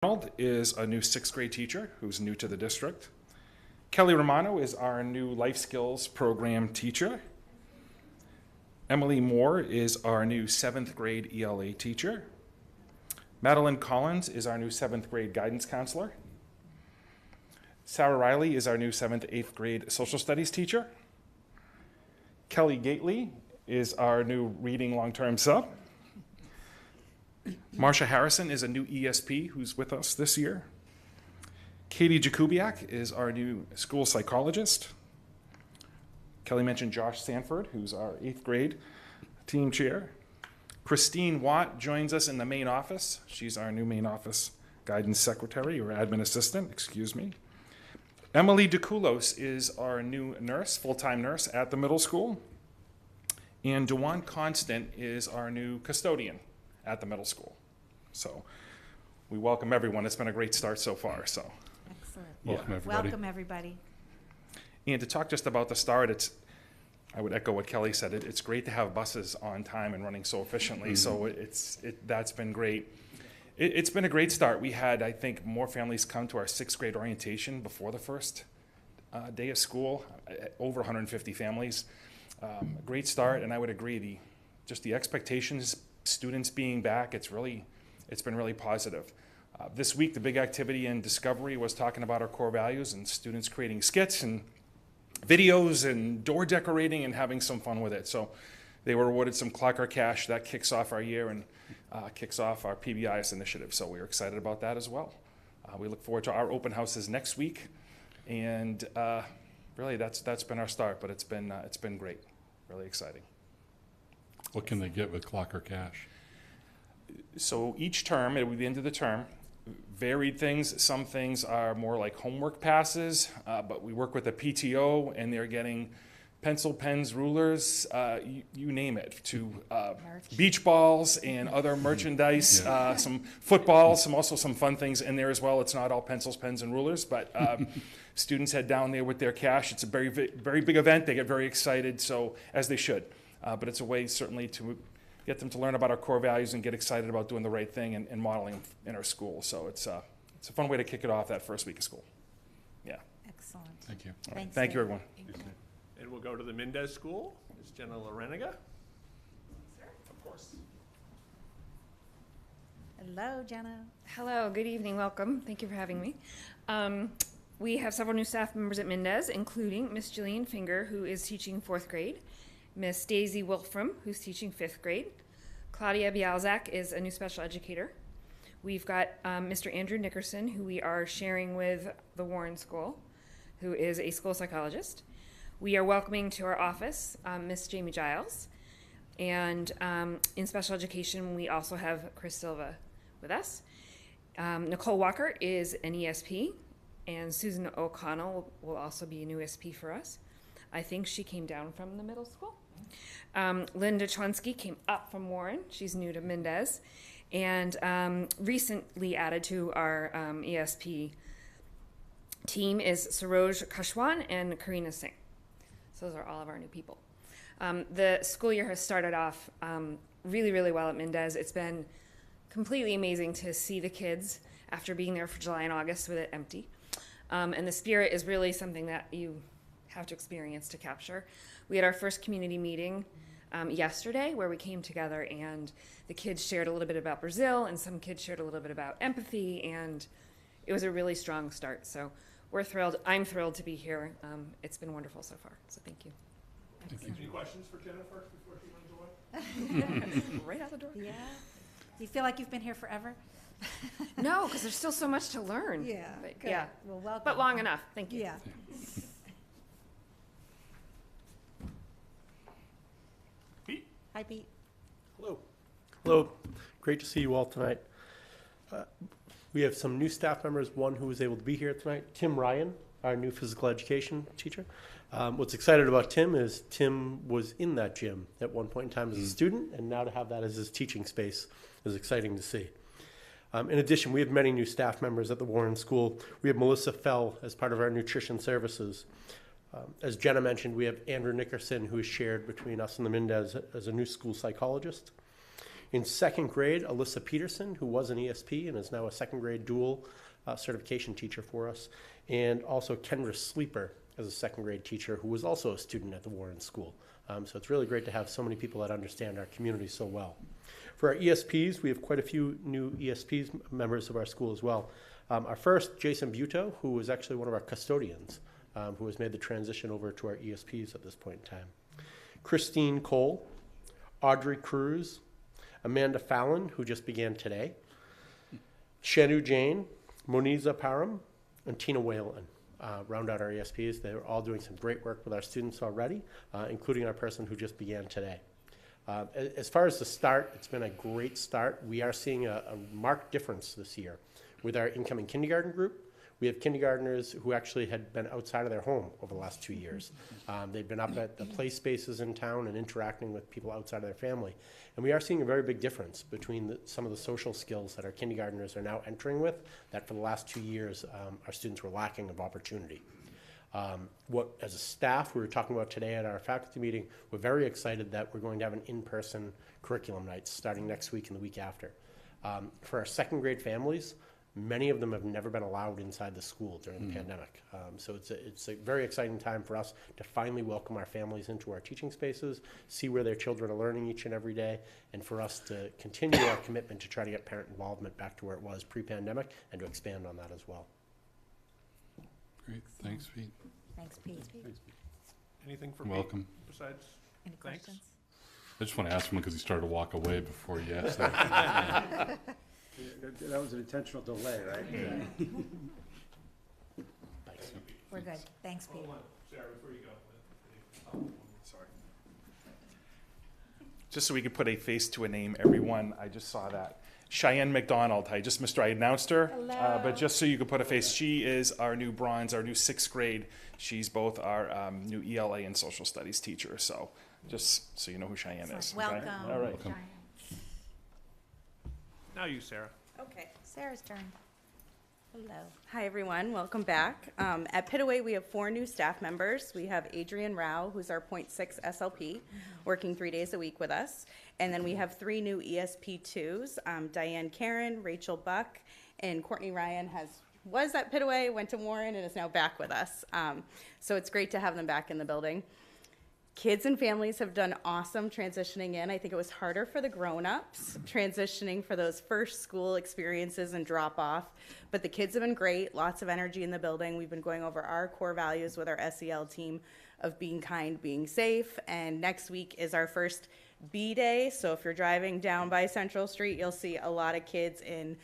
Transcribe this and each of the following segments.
Arnold is a new 6th grade teacher who's new to the district. Kelly Romano is our new life skills program teacher. Emily Moore is our new 7th grade ELA teacher. Madeline Collins is our new 7th grade guidance counselor. Sarah Riley is our new 7th, 8th grade social studies teacher. Kelly Gately is our new reading long-term sub. Marsha Harrison is a new ESP who's with us this year. Katie Jakubiak is our new school psychologist. Kelly mentioned Josh Sanford, who's our 8th grade team chair. Christine Watt joins us in the main office. She's our new main office guidance secretary or admin assistant, excuse me. Emily DeCoulos is our new nurse, full-time nurse at the middle school. And Dewan Constant is our new custodian at the middle school. So we welcome everyone. It's been a great start so far. So excellent. Welcome, everybody. Welcome, everybody. And to talk just about the start, I would echo what Kelly said. It's great to have buses on time and running so efficiently. Mm-hmm. So that's been great. It's been a great start. We had, I think, more families come to our 6th grade orientation before the first day of school. Over 150 families. Great start, and I would agree. The expectations, students being back, it's been really positive. This week, the big activity in Discovery was talking about our core values and students creating skits and videos and door decorating and having some fun with it. So they were awarded some Clocker Cash. That kicks off our year and kicks off our PBIS initiative. So we're excited about that as well. We look forward to our open houses next week. And really, that's been our start, but it's been great. Really exciting. What can they get with Clocker Cash? So each term, at the end of the term, varied things. Some things are more like homework passes, but we work with a PTO, and they're getting pencil, pens, rulers, you name it, to beach balls and other merchandise, some footballs, some fun things in there as well. It's not all pencils, pens, and rulers, but students head down there with their cash. It's a very, very big event. They get very excited, so as they should. But it's a way certainly to get them to learn about our core values and get excited about doing the right thing and modeling in our school. So it's a fun way to kick it off that first week of school. Yeah. Excellent. Thank you. Right. Thank you, everyone. And we'll go to the Mendez School. Ms. Jenna Lareniga. Of course. Hello, Jenna. Hello, good evening, welcome. Thank you for having me. We have several new staff members at Mendez, including Miss Jillian Finger, who is teaching 4th grade, Miss Daisy Wolfram, who's teaching 5th grade. Claudia Bialzak is a new special educator. We've got Mr. Andrew Nickerson, who we are sharing with the Warren School, who is a school psychologist. We are welcoming to our office Miss Jamie Giles. And in special education, we also have Chris Silva with us. Nicole Walker is an ESP, and Susan O'Connell will also be a new ESP for us. I think she came down from the middle school. Linda Chonsky came up from Warren. She's new to Mendez. And recently added to our ESP team is Saroj Kashwan and Karina Singh. So those are all of our new people. The school year has started off really, really well at Mendez. It's been completely amazing to see the kids after being there for July and August with it empty. And the spirit is really something that you have to experience to capture. We had our first community meeting yesterday where we came together and the kids shared a little bit about Brazil and some kids shared a little bit about empathy, and it was a really strong start. So we're thrilled. I'm thrilled to be here. It's been wonderful so far, so thank you. Any questions for Jenna first before she runs away? Right out the door. Yeah. Do you feel like you've been here forever? No, because there's still so much to learn. Yeah. But, good. yeah. Well, welcome. But long enough. Thank you. Yeah. Pete? Hi, Pete. Hello. Hello. Great to see you all tonight. We have some new staff members, one who was able to be here tonight, Tim Ryan, our new physical education teacher. What's exciting about Tim is Tim was in that gym at one point in time as a student, and now to have that as his teaching space is exciting to see. In addition, we have many new staff members at the Warren School. We have Melissa Fell as part of our nutrition services. As Jenna mentioned, we have Andrew Nickerson, who is shared between us and the Mendez as a new school psychologist. In second grade, Alyssa Peterson, who was an ESP and is now a second grade dual certification teacher for us. And also Kendra Sleeper as a second grade teacher who was also a student at the Warren School. So it's really great to have so many people that understand our community so well. For our ESPs, we have quite a few new ESPs members of our school as well. Our first, Jason Buto, who was actually one of our custodians, who has made the transition over to our ESPs at this point in time. Christine Cole, Audrey Cruz, Amanda Fallon, who just began today, Shanu Jane, Moniza Param, and Tina Whalen. Round out our ESPs. They're all doing some great work with our students already, including our person who just began today. As far as the start, it's been a great start. We are seeing a marked difference this year with our incoming kindergarten group. We have kindergartners who actually had been outside of their home over the last 2 years. They've been up at the play spaces in town and interacting with people outside of their family. And we are seeing a very big difference between some of the social skills that our kindergartners are now entering with that for the last 2 years our students were lacking of opportunity. As a staff, we were talking about today at our faculty meeting, we're very excited that we're going to have an in-person curriculum night starting next week and the week after. For our second grade families, many of them have never been allowed inside the school during the pandemic. So it's a very exciting time for us to finally welcome our families into our teaching spaces, see where their children are learning each and every day, and for us to continue our commitment to try to get parent involvement back to where it was pre-pandemic and to expand on that as well. Great, thanks, Pete. Thanks, Pete. Anything for me Welcome. besides? Any Thanks. questions? I just want to ask him because he started to walk away before you asked that. That was an intentional delay, right? We're good. Thanks, Pete. Hold on, Sarah, before you go. Sorry. Just so we could put a face to a name, everyone, I just saw that. Cheyenne McDonald, I announced her, but just so you could put a face, she is our new bronze, our new 6th grade. She's both our new ELA and social studies teacher, so just so you know who Cheyenne is. Welcome. Okay? All right. Welcome. Now you, Sarah. Okay. Sarah's turn. Hello. Hi, everyone. Welcome back. At Pitaway, we have 4 new staff members. We have Adrian Rao, who's our .6 SLP, working 3 days a week with us. And then we have 3 new ESP2s, Diane Karen, Rachel Buck, and Courtney Ryan was at Pitaway, went to Warren, and is now back with us. So it's great to have them back in the building. Kids and families have done awesome transitioning in. I think it was harder for the grown-ups transitioning for those first school experiences and drop-off. But the kids have been great, lots of energy in the building. We've been going over our core values with our SEL team of being kind, being safe. And next week is our first B Day. So if you're driving down by Central Street, you'll see a lot of kids in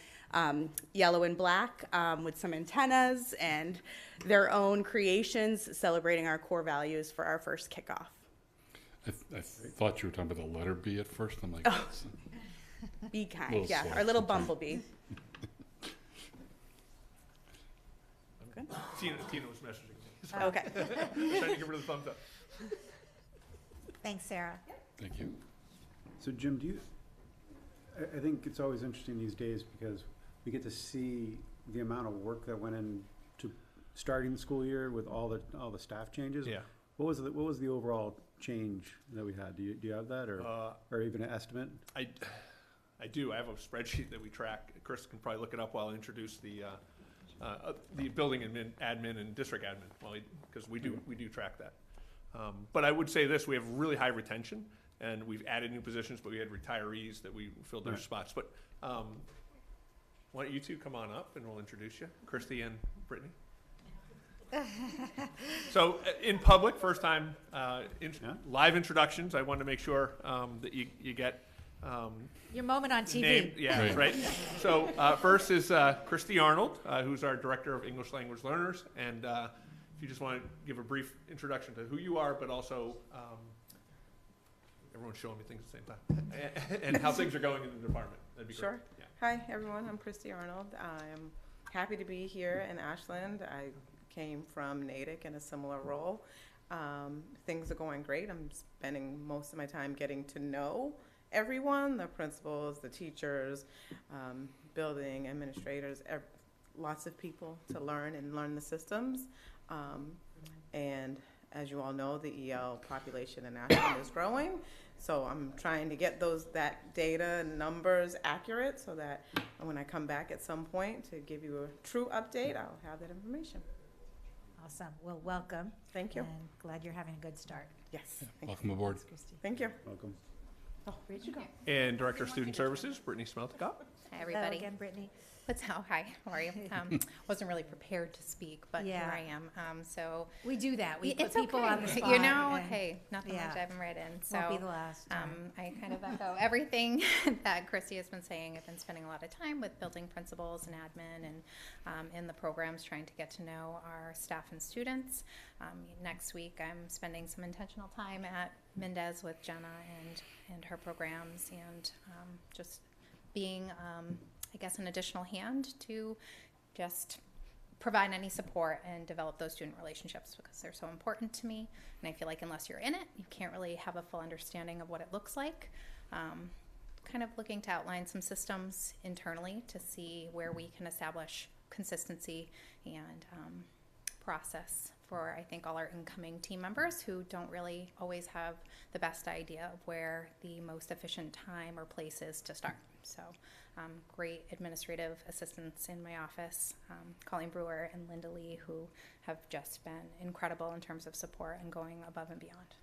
yellow and black with some antennas and their own creations celebrating our core values for our first kickoff. I thought you were talking about the letter B at first. I'm like, Be kind, Little yeah, slow our little sometimes. bumblebee. Tina was messaging me. Okay. I'm trying to give her the thumbs up. Thanks, Sarah. thank you. So Jim, I think it's always interesting these days because we get to see the amount of work that went into starting the school year with all the staff changes. Yeah. What was the overall change that we had? Do you have that or even an estimate? I do. I have a spreadsheet that we track. Chris can probably look it up while I introduce the building admin and district admin, because we do track that. But I would say this: we have really high retention, and we've added new positions, but we had retirees that we filled their spots. But why don't you two come on up and we'll introduce you, Christy and Brittany. So in public, first time live introductions. I wanted to make sure that you get Your moment on TV. name. Yeah, right. So first is Christy Arnold, who's our Director of English Language Learners. And if you just want to give a brief introduction to who you are, but also everyone's showing me things at the same time, and how things are going in the department. That'd be great. Sure. Yeah. Hi, everyone. I'm Christy Arnold. I'm happy to be here in Ashland. I came from Natick in a similar role. Things are going great. I'm spending most of my time getting to know everyone, the principals, the teachers, building administrators, lots of people to learn the systems. And as you all know, the EL population in Ashland is growing. So I'm trying to get that data and numbers accurate so that when I come back at some point to give you a true update, I'll have that information. Awesome. Well, welcome. Thank you. And glad you're having a good start. Yes. Thank Welcome aboard. Thanks, Christy. Thank you. Welcome. Oh, where'd you go? And Director of Student Services, Brittany Smeltikoff. Hi, Hello everybody. again, Brittany. Hi, how are you? Wasn't really prepared to speak, but Yeah. here I am. So We do that. We put it's people okay. on the spot. You know, and hey, nothing yeah. much I haven't read in. So Won't be the last time. I kind of echo everything that Christy has been saying. I've been spending a lot of time with building principals and admin and in the programs trying to get to know our staff and students. Next week, I'm spending some intentional time at Mendez with Jenna and her programs and just being, I guess, an additional hand to just provide any support and develop those student relationships because they're so important to me. And I feel like unless you're in it, you can't really have a full understanding of what it looks like. Kind of looking to outline some systems internally to see where we can establish consistency and process for, I think, all our incoming team members who don't really always have the best idea of where the most efficient time or place is to start. So great administrative assistants in my office, Colleen Brewer and Linda Lee, who have just been incredible in terms of support and going above and beyond.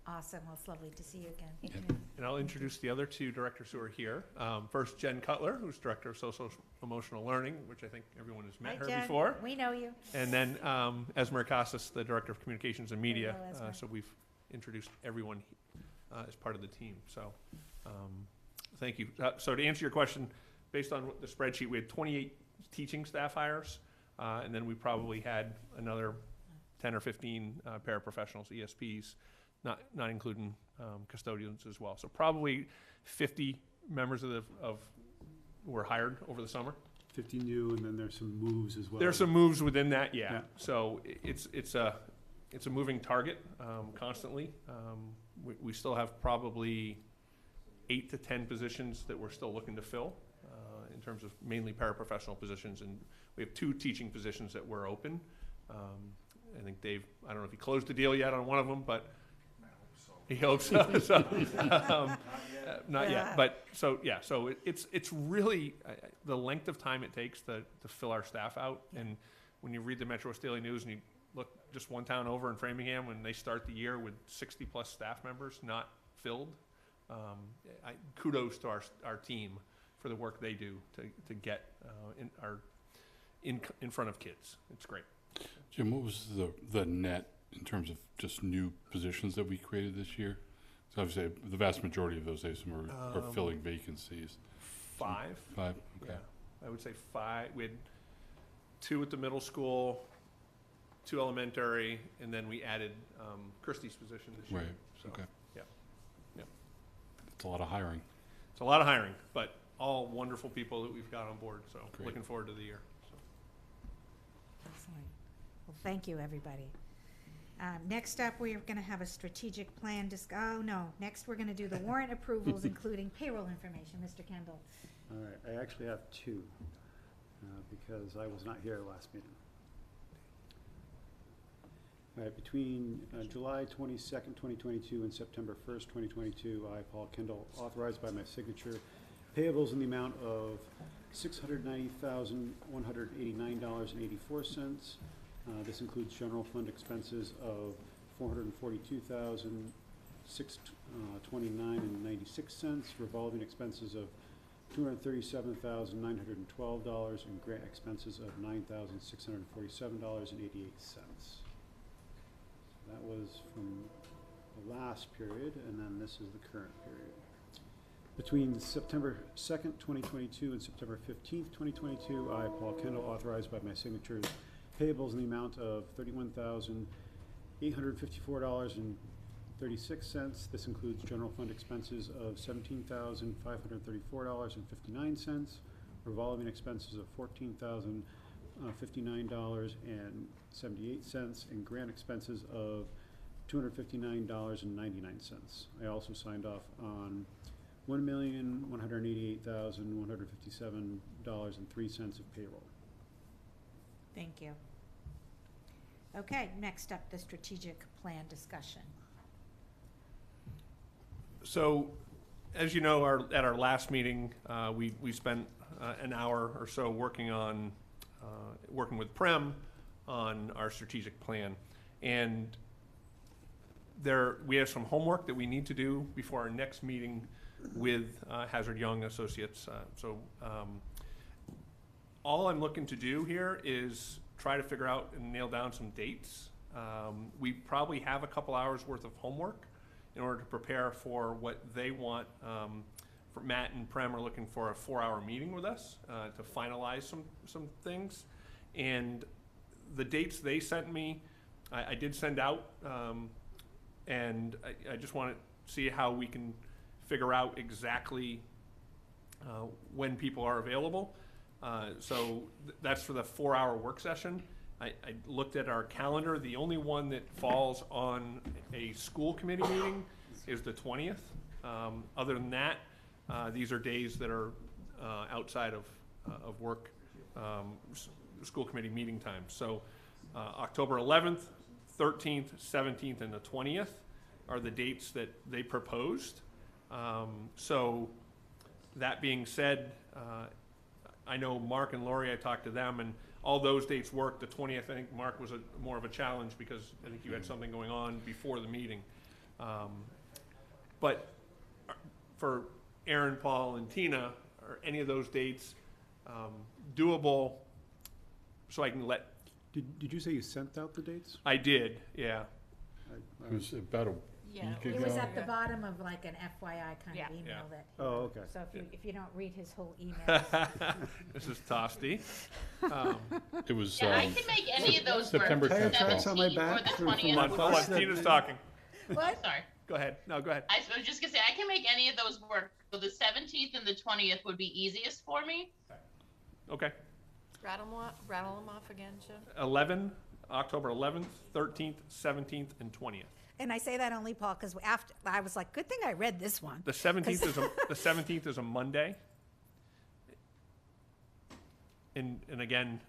Awesome. Well, it's lovely to see you again. Thank you. And I'll introduce the other two directors who are here. First, Jen Cutler, who's Director of Social Emotional Learning, which I think everyone has met Hi, her Jen. before. We know you. And then Esmer Casas, the Director of Communications and Media. Hello, Esmer. So we've introduced everyone as part of the team. So thank you. So to answer your question, based on the spreadsheet, we had 28 teaching staff hires, and then we probably had another 10 or 15 paraprofessionals, ESPs, not including custodians as well. So probably 50 members were hired over the summer. 50 new, and then there's some moves as well. There's some moves within that, yeah. Yeah. So it's a moving target constantly. We still have probably 8 to 10 positions that we're still looking to fill in terms of mainly paraprofessional positions, and we have 2 teaching positions that were open. I think Dave, I don't know if he closed the deal yet on one of them, but he hopes so. Not yet, but so it's really the length of time it takes to fill our staff out. And when you read the Metro West Daily News and you look just one town over in Framingham, when they start the year with 60 plus staff members not filled, kudos to our team for the work they do to get in front of kids. It's great. Jim, what was the net in terms of just new positions that we created this year? So obviously, the vast majority of those, I assume, are filling vacancies. 5. 5, okay. Yeah, I would say 5. We had 2 at the middle school, 2 elementary, and then we added Christy's position this year. Right, So, okay. Yeah. It's a lot of hiring. It's a lot of hiring, but all wonderful people that we've got on board. So Great. looking forward to the year. So. Excellent. Well, thank you, everybody. Next up, we're going to have a strategic plan. Next we're going to do the warrant approvals, including payroll information. Mr. Kendall. All right, I actually have 2 because I was not here last meeting. All right, between July 22nd, 2022 and September 1st, 2022, I, Paul Kendall, authorized by my signature payables in the amount of $690,189.84. This includes general fund expenses of $442,629.96, revolving expenses of $237,912, and grant expenses of $9,647.88. That was from the last period, and then this is the current period. Between September 2nd, 2022 and September 15th, 2022, I, Paul Kendall, authorized by my signatures payables in the amount of $31,854.36. This includes general fund expenses of $17,534.59, revolving expenses of $14,059.78, and grant expenses of $259.99. I also signed off on $1,188,157.03 of payroll. Thank you. Okay, next up, the strategic plan discussion. So, as you know, at our last meeting, we spent an hour or so working with Prem on our strategic plan. And we have some homework that we need to do before our next meeting with Hazard Young Associates. All I'm looking to do here is try to figure out and nail down some dates. We probably have a couple hours worth of homework in order to prepare for what they want. For Matt and Prem are looking for a 4-hour meeting with us to finalize some things. And the dates they sent me, I did send out, and I just want to see how we can figure out exactly when people are available. So that's for the 4-hour work session. I looked at our calendar. The only one that falls on a school committee meeting is the 20th. Other than that, these are days that are outside of work, school committee meeting time. So October 11th, 13th, 17th, and the 20th are the dates that they proposed. So that being said, I know Mark and Lori, I talked to them, and all those dates worked. The 20th, I think Mark was more of a challenge because I think you had something going on before the meeting. But for Aaron, Paul, and Tina, are any of those dates doable so I can let... Did you say you sent out the dates? I did, yeah. It was about a week It ago. was at the bottom of like an FYI kind Yeah. of email Yeah. that. Oh, okay. So if you don't read his whole email. This is Tosti. It was, Yeah, I can make any of those work. September The 10th. Tracks on my 17th or back the from 20th. my Hold on, bus. Tina's talking. What? Sorry. Go ahead. No, go ahead. I was just gonna say, I can make any of those work. So the 17th and the 20th would be easiest for me. Okay. Rattle them off again, Jim. October 11th, 13th, 17th, and 20th. And I say that only, Paul, because after I was like, good thing I read this one. The 17th is a Monday. And again,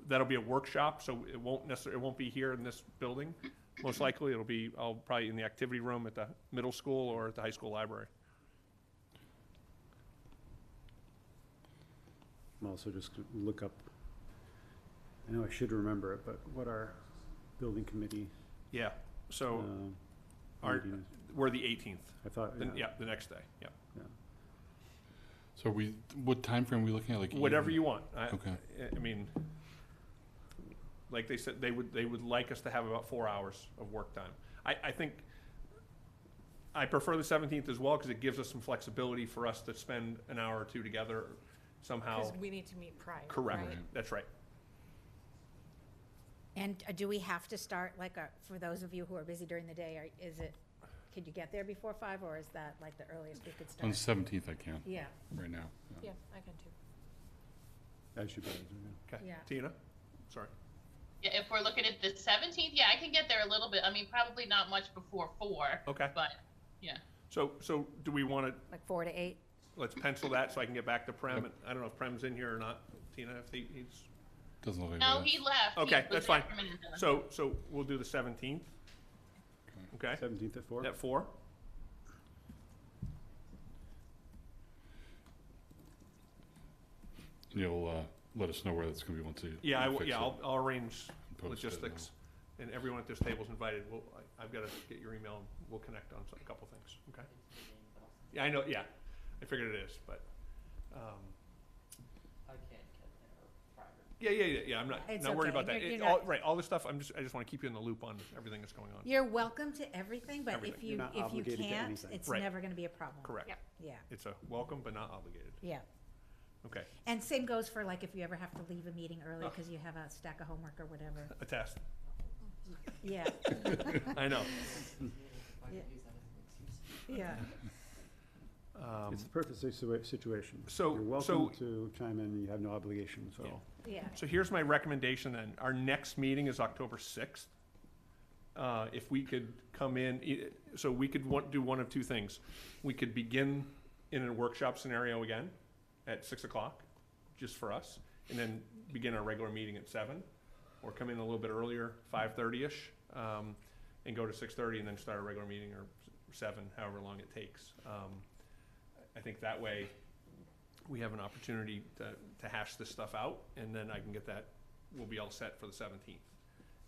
that'll be a workshop, so it won't be here in this building. Most likely, I'll probably in the activity room at the middle school or at the high school library. I'm also just gonna look up, I know I should remember it, but what our building committee, Yeah, so meeting is. we're the 18th. I thought, Yeah, the next day, yeah. So what time frame are we looking at? Like Whatever evening? you want. Okay. I mean, like they said, they would like us to have about 4 hours of work time. I think I prefer the 17th as well because it gives us some flexibility for us to spend an hour or two together somehow. Because we need to meet prior. Correct. right? That's right. And do we have to start, like, for those of you who are busy during the day, could you get there before 5, or is that like the earliest we could On start? the 17th, I can, Yeah, right now. Yeah, I can too. That should be, yeah. Okay. Yeah. Tina? Sorry. Yeah, if we're looking at the 17th, yeah, I can get there a little bit. I mean, probably not much before 4, Okay. but yeah. So do we want to, like 4 to 8. let's pencil that so I can get back to Prem. And I don't know if Prem's in here or not. Tina, if he's, Doesn't look like No, it. he left. Okay, He was that's fine. there for a minute then. so we'll do the 17th. Okay, 17th at 4? at 4. You'll let us know where that's going to be once you Yeah, you fix it. I'll arrange Post it, logistics, and everyone at this table's invited. I've got to get your email, and we'll connect on a couple things, okay? Yeah, I know, yeah, I figured it is, but, I can't get there prior. yeah, I'm It's not worried okay. about that. You're All, not- right, all this stuff, I just want to keep you in the loop on everything that's going on. You're welcome to everything, but Everything. if You're you not obligated to can't, anything. it's Right. never going to be a problem. Correct. Yep. Yeah, It's a welcome but not obligated. yeah. Okay, And same goes for like if you ever have to leave a meeting early Oh. because you have a stack of homework or whatever. a test. Yeah, I know. I Yeah. can use that as an excuse. yeah. It's the perfect situation. So- You're welcome to chime in, you have no obligation, so. Yeah. So here's my recommendation then. Our next meeting is October 6th. If we could come in, so we could do one of two things. We could begin in a workshop scenario again at 6 o'clock, just for us, and then begin our regular meeting at 7, or come in a little bit earlier, 5:30-ish, and go to 6:30 and then start a regular meeting, or or 7, however long it takes. I think that way we have an opportunity to hash this stuff out, and then I can get that, we'll be all set for the 17th.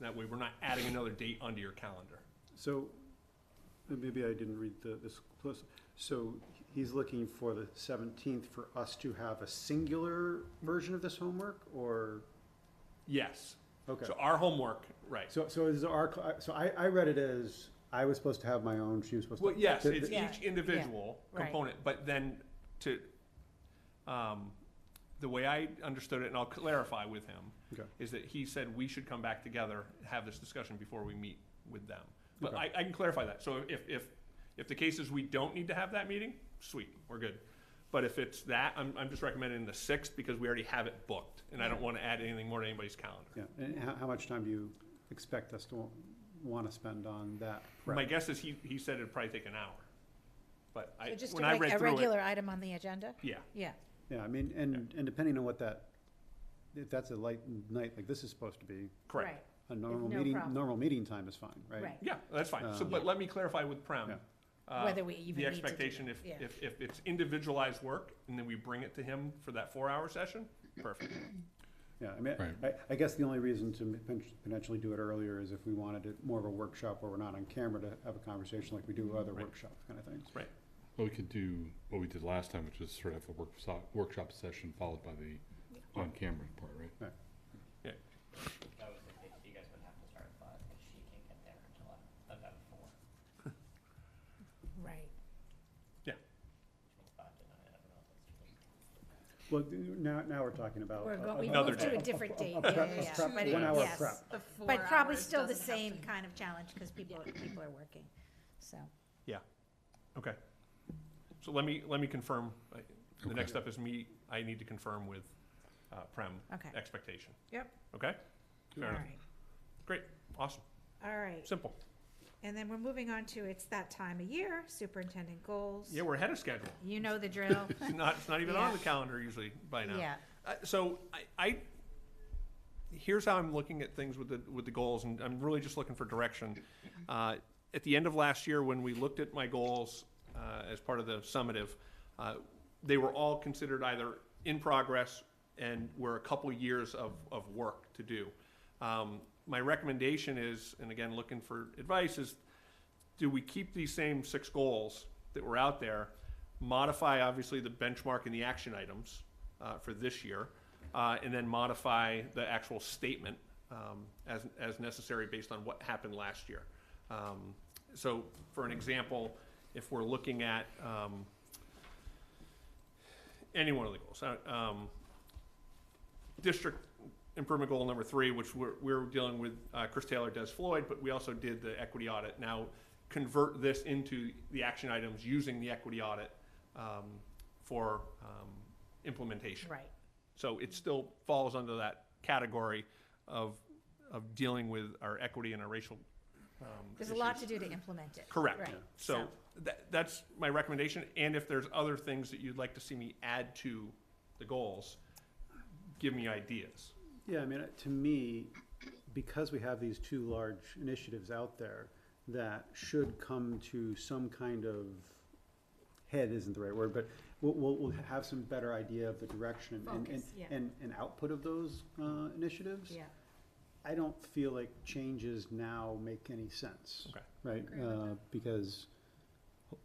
That way we're not adding another date onto your calendar. So, maybe I didn't read this close. So he's looking for the 17th for us to have a singular version of this homework, or? Yes. Okay. So our homework, right. So is so I read it as I was supposed to have my own, she was supposed to. Well, yes, it's Yeah. each individual Yeah. Right. component, but then the way I understood it, and I'll clarify with him, Okay. is that he said we should come back together, have this discussion before we meet with them. But Okay. I can clarify that. So if the case is we don't need to have that meeting, sweet, we're good. But if it's that, I'm just recommending the 6th because we already have it booked, and I don't want to add anything more to anybody's calendar. Yeah, and how much time do you expect us to want to spend on that prep? My guess is he said it'd probably take an hour. But So just when I read a through it, regular item on the agenda? yeah. Yeah. Yeah, I mean, and depending on what if that's a light night like this is supposed to be, Correct. a normal no meeting, problem. normal meeting time is fine, right? Right. Yeah, that's fine. So, but let me clarify with Prem. Yeah. Whether we even need The to do expectation, that, yeah. if it's individualized work, and then we bring it to him for that 4-hour session, perfect. Yeah, I mean, Right. I guess the only reason to potentially do it earlier is if we wanted it more of a workshop where we're not on camera to have a conversation like we do other Right. workshops kind of things. Right. Well, we could do what we did last time, which is sort of a workshop session followed by the on-camera part, right? Right. Yeah. That was the case, you guys would have to start at 5, because she can't get there until about 4. Right. Yeah. Which means 5 to 9, I don't know if that's too late. Well, now we're talking about. We Another moved to day. a different date. prep- Yeah, yeah, yeah. prep, But 1 hour yes. prep. The 4 But probably hours still the doesn't have same to- kind of challenge because people are working, so. Okay. So let me confirm. The Okay. next step is I need to confirm with Prem Okay. expectation. Yep. Okay? Fair All enough. right. Great. Awesome. All right. Simple. And then we're moving on to, it's that time of year, superintendent goals. Yeah, we're ahead of schedule. You know the drill. It's not even Yeah. on the calendar usually by now. Yeah. So here's how I'm looking at things with the goals, and I'm really just looking for direction. At the end of last year, when we looked at my goals as part of the summative, they were all considered either in progress and were a couple years of work to do. My recommendation is, and again, looking for advice, is do we keep these same 6 goals that were out there, modify obviously the benchmark and the action items for this year, and then modify the actual statement as necessary based on what happened last year. So for an example, if we're looking at any one of the goals, district improvement goal number 3, which we're dealing with Chris Taylor, Des Floyd, but we also did the equity audit. Now convert this into the action items using the equity audit for implementation. Right. So it still falls under that category of dealing with our equity and our racial There's a lot issues. to do to implement it. Correct. Right. So that's my recommendation. And if there's other things that you'd like to see me add to the goals, give me ideas. Yeah, I mean, to me, because we have these 2 large initiatives out there that should come to some kind of head isn't the right word, but we'll have some better idea of the direction Focus, yeah. and output of those initiatives. Yeah. I don't feel like changes now make any sense. Okay. Right? Because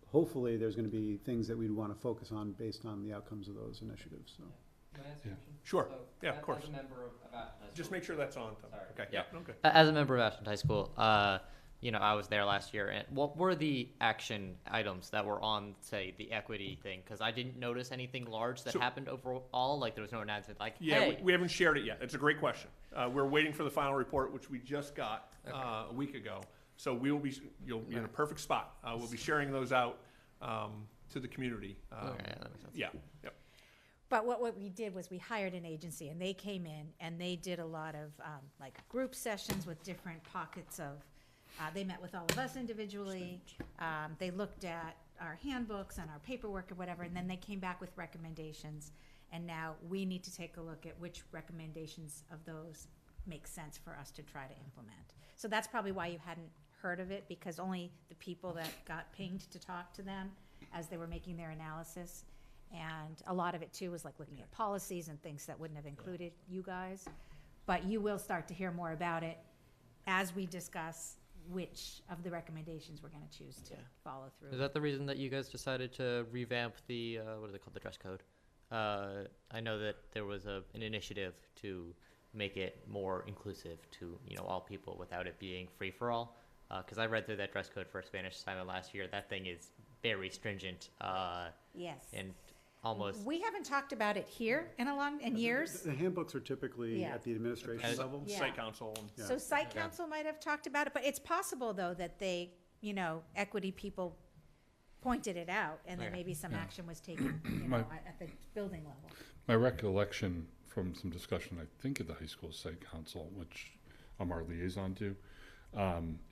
hopefully there's going to be things that we'd want to focus on based on the outcomes of those initiatives. So. Can I ask a Yeah. question? Sure. So, Yeah, of as course. a member of Ashland High Just School- make sure that's on. Tom. Sorry. Okay. Yeah. Okay. As a member of Ashland High School, I was there last year, and what were the action items that were on, say, the equity thing? Because I didn't notice anything large that So- happened overall. Like there was no announcement, like, Yeah, hey, we haven't shared it yet. It's a great question. We're waiting for the final report, which we just got a week ago. So you'll be in a perfect spot. We'll be sharing those out to the community. okay, yeah, that makes sense. Yeah. Yep. But what we did was we hired an agency and they came in and they did a lot of like group sessions with different pockets of, they met with all of us individually. They looked at our handbooks and our paperwork or whatever, and then they came back with recommendations. And now we need to take a look at which recommendations of those make sense for us to try to implement. So that's probably why you hadn't heard of it because only the people that got pinged to talk to them as they were making their analysis. And a lot of it too was like looking at policies and things that wouldn't have included you guys. But you will start to hear more about it as we discuss which of the recommendations we're gonna choose to follow through. Is that the reason that you guys decided to revamp the, what is it called, the dress code? I know that there was an initiative to make it more inclusive to, you know, all people without it being free for all. Because I read through that dress code for Spanish assignment last year. That thing is very stringent. Yes. And almost. We haven't talked about it here in years. The handbooks are typically Yeah. at the administration level. Yeah. Site council. Yeah. So site council might have talked about it, but it's possible though that they, you know, equity people pointed it out and then Okay. maybe some action was taken, you My- know, at the building level. My recollection from some discussion, I think at the high school site council, which I'm our liaison to,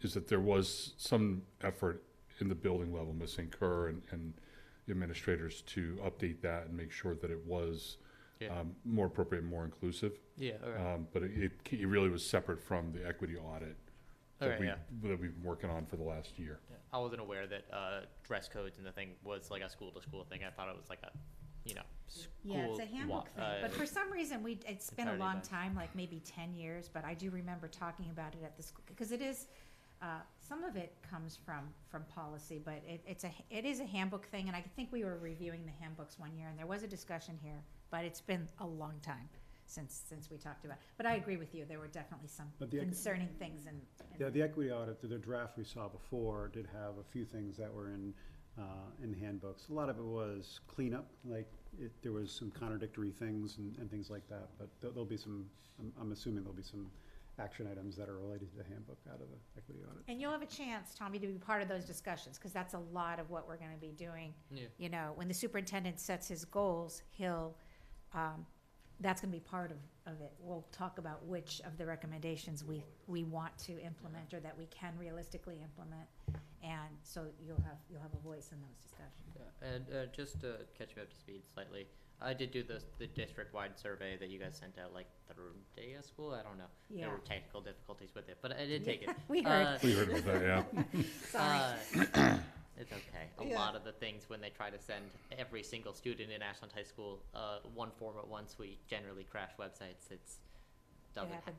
is that there was some effort in the building level, Ms. St. Kerr and the administrators to update that and make sure that it was more appropriate, more inclusive. Yeah, okay. But it really was separate from the equity audit that Okay, that we've been working on for the last year. Yeah. I wasn't aware that dress codes and the thing was like a school-to-school thing. I thought it was like a, you know, school. Yeah, it's a handbook thing, but for some reason, it's been a already long done. time, like maybe 10 years, but I do remember talking about it at the school, because it is, some of it comes from policy, but it is a handbook thing, and I think we were reviewing the handbooks one year, and there was a discussion here, but it's been a long time since we talked about it. But I agree with you, there were definitely some But the- concerning things and. Yeah, the equity audit, the draft we saw before did have a few things that were in the handbooks. A lot of it was cleanup, like there was some contradictory things and things like that. But there'll be some, I'm assuming there'll be some action items that are related to the handbook out of the equity audit. And you'll have a chance, Tommy, to be part of those discussions, because that's a lot of what we're gonna be doing. Yeah. You know, when the superintendent sets his goals, that's gonna be part of it. We'll talk about which of the recommendations we want to implement or that we can realistically implement. And so you'll have a voice in those discussions. Yeah. And just to catch me up to speed slightly, I did do the district-wide survey that you guys sent out like the day of school. I don't know. Yeah. There were technical difficulties with it, but I did take it. We heard. We heard about that, yeah. Sorry. It's okay. A Yeah. lot of the things when they try to send every single student in Ashland High School one form at once, we generally crash websites.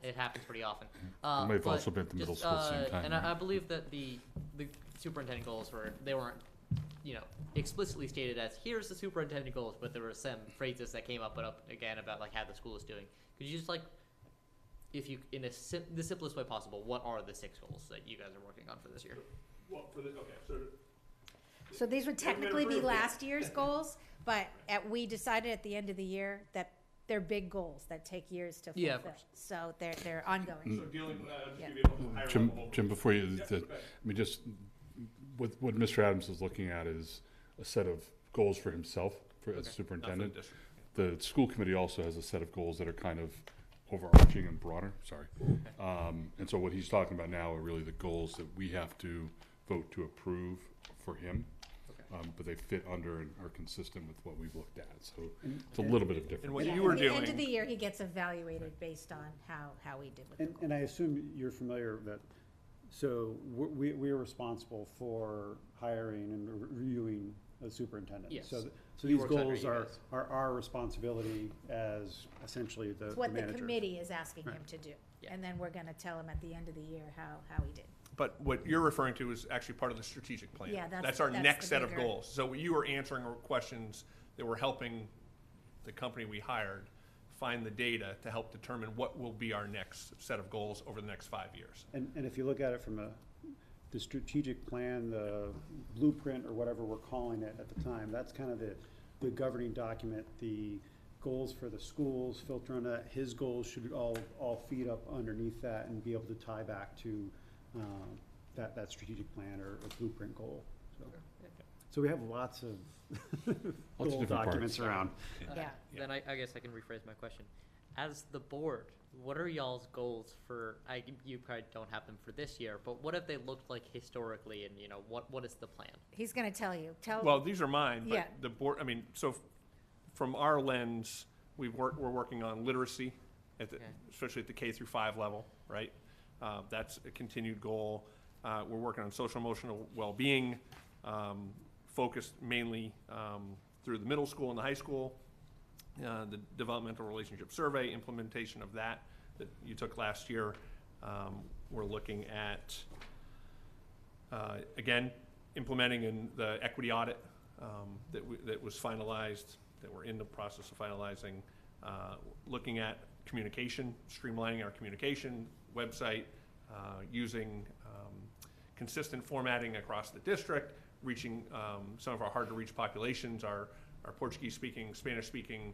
It happens pretty often. It may have but also been at the middle just, school at the same time. And right? I believe that the superintendent goals weren't you know, explicitly stated as here's the superintendent goals, but there were some phrases that came up and up again about like how the school is doing. Could you just like, if you in the simplest way possible, what are the 6 goals that you guys are working on for this year? Well, So these would technically be last year's goals, but we decided at the end of the year that they're big goals that take years to fulfill. Yeah, of course. So they're ongoing. So dealing, just Yeah. give you a higher level. Jim, before you, Yeah, I mean, just, what Mr. Adams is looking at is a set of goals for himself, as Okay. superintendent. Not for the The school committee also has a set of goals that are kind of overarching and broader, sorry. And so what he's talking about now are really the goals that we have to vote to approve for him. Okay. But they fit under and are consistent with what we've looked at, so And- it's a little bit of And difference. what Yeah, you were at the end of doing, the year, he gets evaluated based on how he did with the goals. And I assume you're familiar that, so we're responsible for hiring and reviewing a superintendent. Yes. So He these works under goals you are guys. our responsibility as essentially the It's what the managers. committee is asking him Right. to do. Yeah. And then we're gonna tell him at the end of the year how he did. but what you're referring to is actually part of the strategic plan. Yeah, That's our that's next the set of bigger- goals. So you were answering questions that were helping the company we hired find the data to help determine what will be our next set of goals over the next 5 years. And if you look at it from the strategic plan, the blueprint, or whatever we're calling it at the time, that's kind of the governing document, the goals for the schools, filter on that. His goals should all feed up underneath that and be able to tie back to that strategic plan or blueprint goal. So we have lots of Lots of goal different documents parts. around. Yeah. Then I guess I can rephrase my question. As the board, what are y'all's goals for, you probably don't have them for this year, but what have they looked like historically and, you know, what is the plan? He's gonna tell you. Well, these are mine, Yeah. but the board, I mean, so from our lens, we're working on literacy, Okay. especially at the K through 5 level, right? That's a continued goal. We're working on social emotional well-being, focused mainly through the middle school and the high school. The developmental relationship survey, implementation of that you took last year. We're looking at, again, implementing in the equity audit that was finalized, that we're in the process of finalizing, looking at communication, streamlining our communication website, using consistent formatting across the district, reaching some of our hard-to-reach populations, our Portuguese-speaking, Spanish-speaking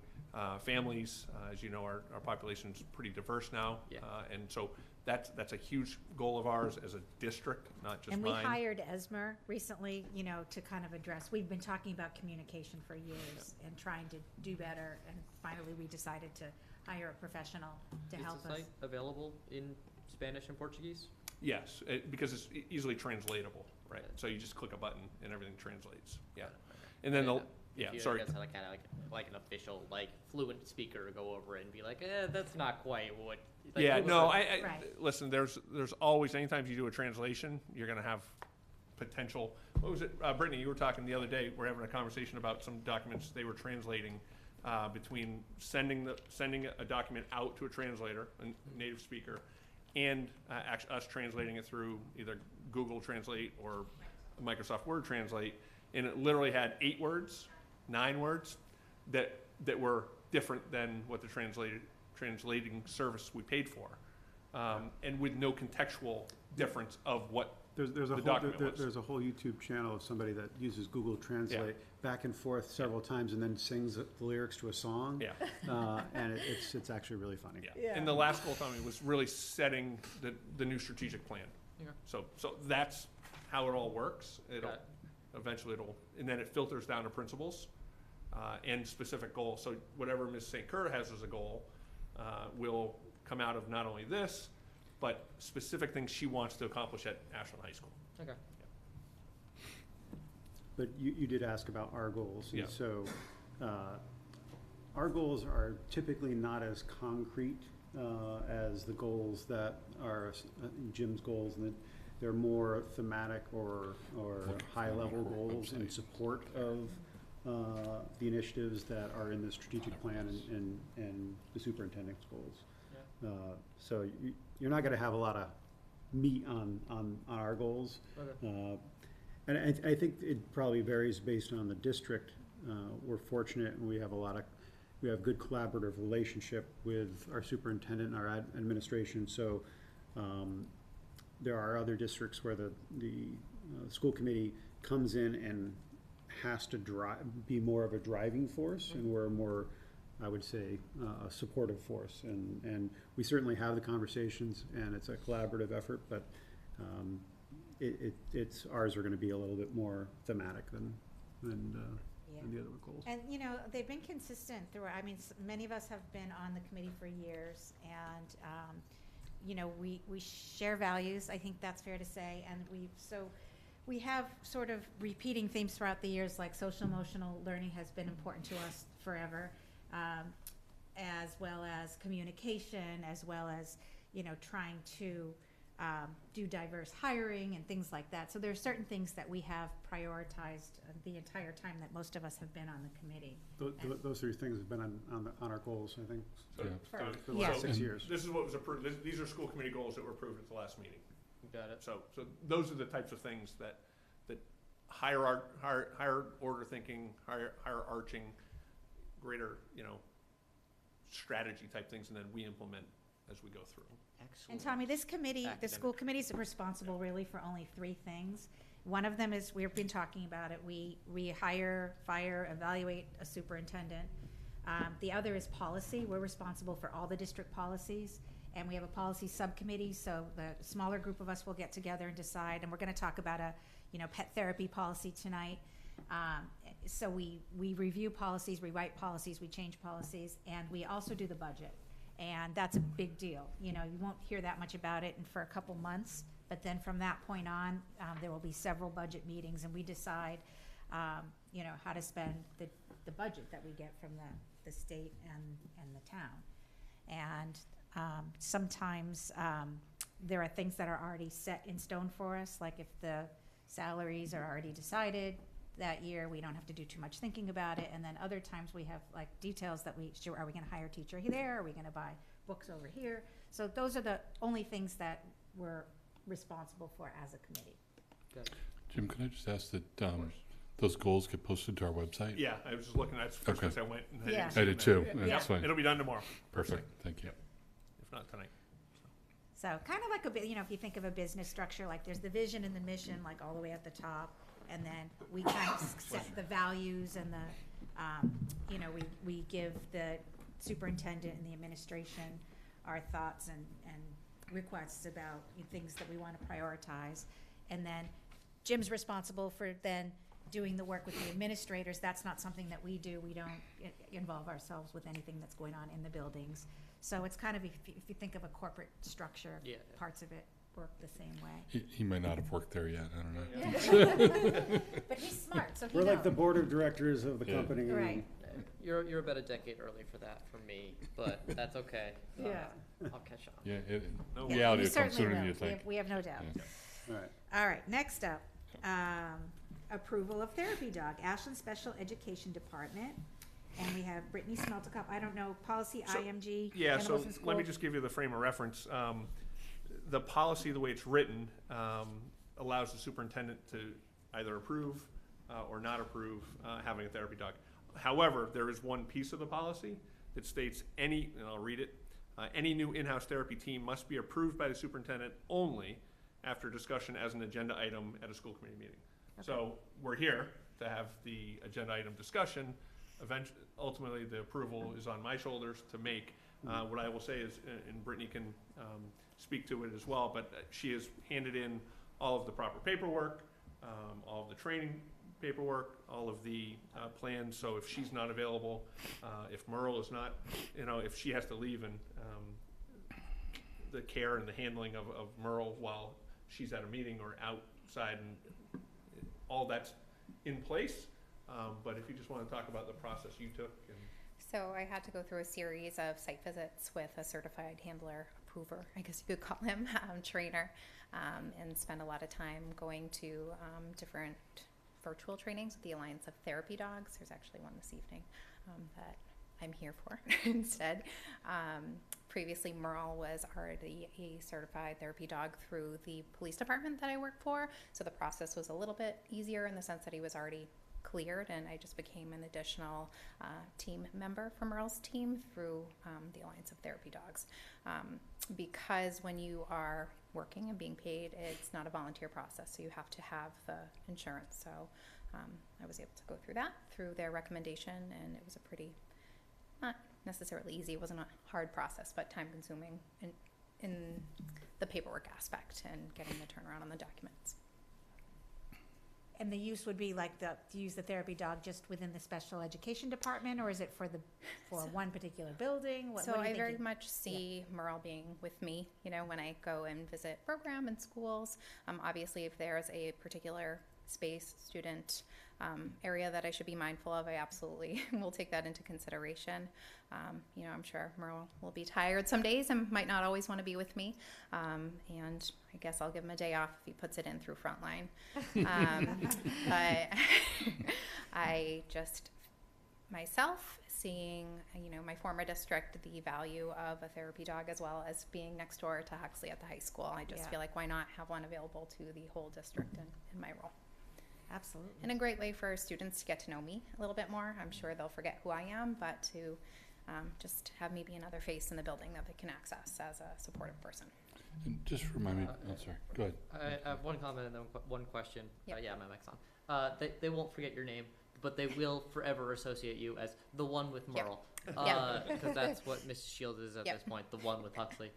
families. As you know, our population is pretty diverse now, Yeah. and so that's a huge goal of ours as a district, not just And mine. we hired Esmer recently, you know, to kind of address, we've been talking about communication for years and trying to do better, and finally we decided to hire a professional to help Is the us. site available in Spanish and Portuguese? Yes, because it's easily translatable, right? So you just click a button and everything translates. Yeah, and then If you, sorry. I guess, like an official, like, fluent speaker go over it and be like, that's not quite what. Like, Yeah, what was no, that? Right. listen, there's always, anytime you do a translation, you're gonna have potential, what was it, Brittany, you were talking the other day, we're having a conversation about some documents they were translating, between sending a document out to a translator, a native speaker, and us translating it through either Google Translate or Microsoft Word Translate, and it literally had 8 words, 9 words, that were different than what the translating service we paid for, and with no contextual difference of what There's a the whole, document was. there's a whole YouTube channel of somebody that uses Google Translate back and forth several times and then sings the lyrics to a song. Yeah. And it's actually really funny. Yeah. And the last goal, Tommy, was really setting the new strategic plan. Okay. So that's how it all works. Got it. Eventually and then it filters down to principles, and specific goals. So whatever Ms. St. Kerr has as a goal, will come out of not only this, but specific things she wants to accomplish at Ashland High School. Okay. But you did ask about our goals. Yeah. And so our goals are typically not as concrete as the goals that are Jim's goals, and that they're more thematic or high-level goals in support of the initiatives that are in the strategic plan and the superintendent's goals. Yeah. So you're not going to have a lot of meat on our goals. Okay. And I think it probably varies based on the district. We're fortunate, and we have good collaborative relationship with our superintendent and our administration. So there are other districts where the school committee comes in and has to be more of a driving force, and we're more, I would say, a supportive force. And we certainly have the conversations, and it's a collaborative effort, but it's ours are going to be a little bit more thematic than the other goals. And, you know, they've been consistent throughout. I mean, many of us have been on the committee for years, and, you know, we share values. I think that's fair to say. And we have sort of repeating themes throughout the years, like social emotional learning has been important to us forever, as well as communication, as well as, you know, trying to do diverse hiring and things like that. So there are certain things that we have prioritized the entire time that most of us have been on the committee. Those 3 things have been on our goals, I think, So, Yeah. for the last 6 years. This is what was approved. These are school committee goals that were approved at the last meeting. Got it. So those are the types of things that higher order thinking, higher arching, greater, you know, strategy type things, and then we implement as we go through. Excellent. And Tommy, this committee, the Academic. school committee is responsible really for only 3 things. One of them is, we've been talking about it, we hire, fire, evaluate a superintendent. The other is policy. We're responsible for all the district policies, and we have a policy subcommittee, so the smaller group of us will get together and decide, and we're gonna talk about a, you know, pet therapy policy tonight. So we review policies, we write policies, we change policies, and we also do the budget. And that's a big deal. You know, you won't hear that much about it for a couple months, but then from that point on, there will be several budget meetings, and we decide, you know, how to spend the budget that we get from the state and the town. And sometimes there are things that are already set in stone for us, like if the salaries are already decided that year, we don't have to do too much thinking about it. And then other times we have like details that are we gonna hire a teacher there? Are we gonna buy books over here? So those are the only things that we're responsible for as a committee. Jim, can I just ask that those goals get posted to our website? Yeah, I was just looking at it first Okay. as I went. And Yeah. didn't see I them did there. too. Yeah. That's fine. It'll be done tomorrow. Perfect. Thank you. Yep. If not tonight. So kind of like a bit, you know, if you think of a business structure, like there's the vision and the mission, like all the way at the top. And then we kind of set the values and the, you know, we give the superintendent and the administration our thoughts and requests about things that we want to prioritize. And then Jim's responsible for then doing the work with the administrators. That's not something that we do. We don't involve ourselves with anything that's going on in the buildings. So it's kind of, if you think of a corporate structure, Yeah. parts of it work the same way. He might not have worked there yet. I don't know. But he's smart, so he We're knows. like the board of directors of the Yeah. company. and- Right. You're about a decade early for that from me, but that's okay. Yeah. I'll catch up. Yeah, No Yeah, reality you will come certainly sooner will. than you think. We have no doubt. Yeah. All right. All right, next up, approval of therapy dog, Ashland Special Education Department. And we have Brittany Smeltecup, I don't know, policy So- IMG. Yeah, so animals in let me school. just give you the frame of reference. The policy, the way it's written, allows the superintendent to either approve or not approve having a therapy dog. However, there is one piece of the policy that states and I'll read it, any new in-house therapy team must be approved by the superintendent only after discussion as an agenda item at a school committee meeting. So we're here to have the agenda item discussion. Ultimately, the approval is on my shoulders to make. What I will say is, and Brittany can speak to it as well, but she has handed in all of the proper paperwork, all of the training paperwork, all of the plans. So if she's not available, if Merle is not, if she has to leave and the care and the handling of Merle while she's at a meeting or outside, and all that's in place. But if you just want to talk about the process you took. So I had to go through a series of site visits with a certified handler approver, I guess you could call him, trainer, and spend a lot of time going to different virtual trainings with the Alliance of Therapy Dogs. There's actually one this evening that I'm here for instead. Previously, Merle was already a certified therapy dog through the police department that I work for, so the process was a little bit easier in the sense that he was already cleared, and I just became an additional team member from Merle's team through the Alliance of Therapy Dogs. Because when you are working and being paid, it's not a volunteer process, so you have to have the insurance. So I was able to go through that through their recommendation, and it was a pretty, not necessarily easy, it wasn't a hard process, but time consuming in the paperwork aspect and getting the turnaround on the documents. And the use would be like to use the therapy dog just within the special education department, or is it for one particular building? What So are you I very thinking? much see Merle being with me, when I go and visit program and schools. Obviously, if there's a particular space, student area that I should be mindful of, I absolutely will take that into consideration. I'm sure Merle will be tired some days and might not always want to be with me. And I guess I'll give him a day off if he puts it in through Frontline. But I just, myself, seeing, my former district, the value of a therapy dog as well as being next door to Huxley at the high school. I just feel like why not have one available to the whole district in my role. Absolutely. And a great way for students to get to know me a little bit more. I'm sure they'll forget who I am, but to just have me be another face in the building that they can access as a supportive person. And just remind me, sorry, go ahead. I have one comment and then one question. Yep. Yeah, my mic's on. They won't forget your name, but they will forever associate you as the one with Merle. Because that's what Mrs. Shields is at this point, the one with Huxley.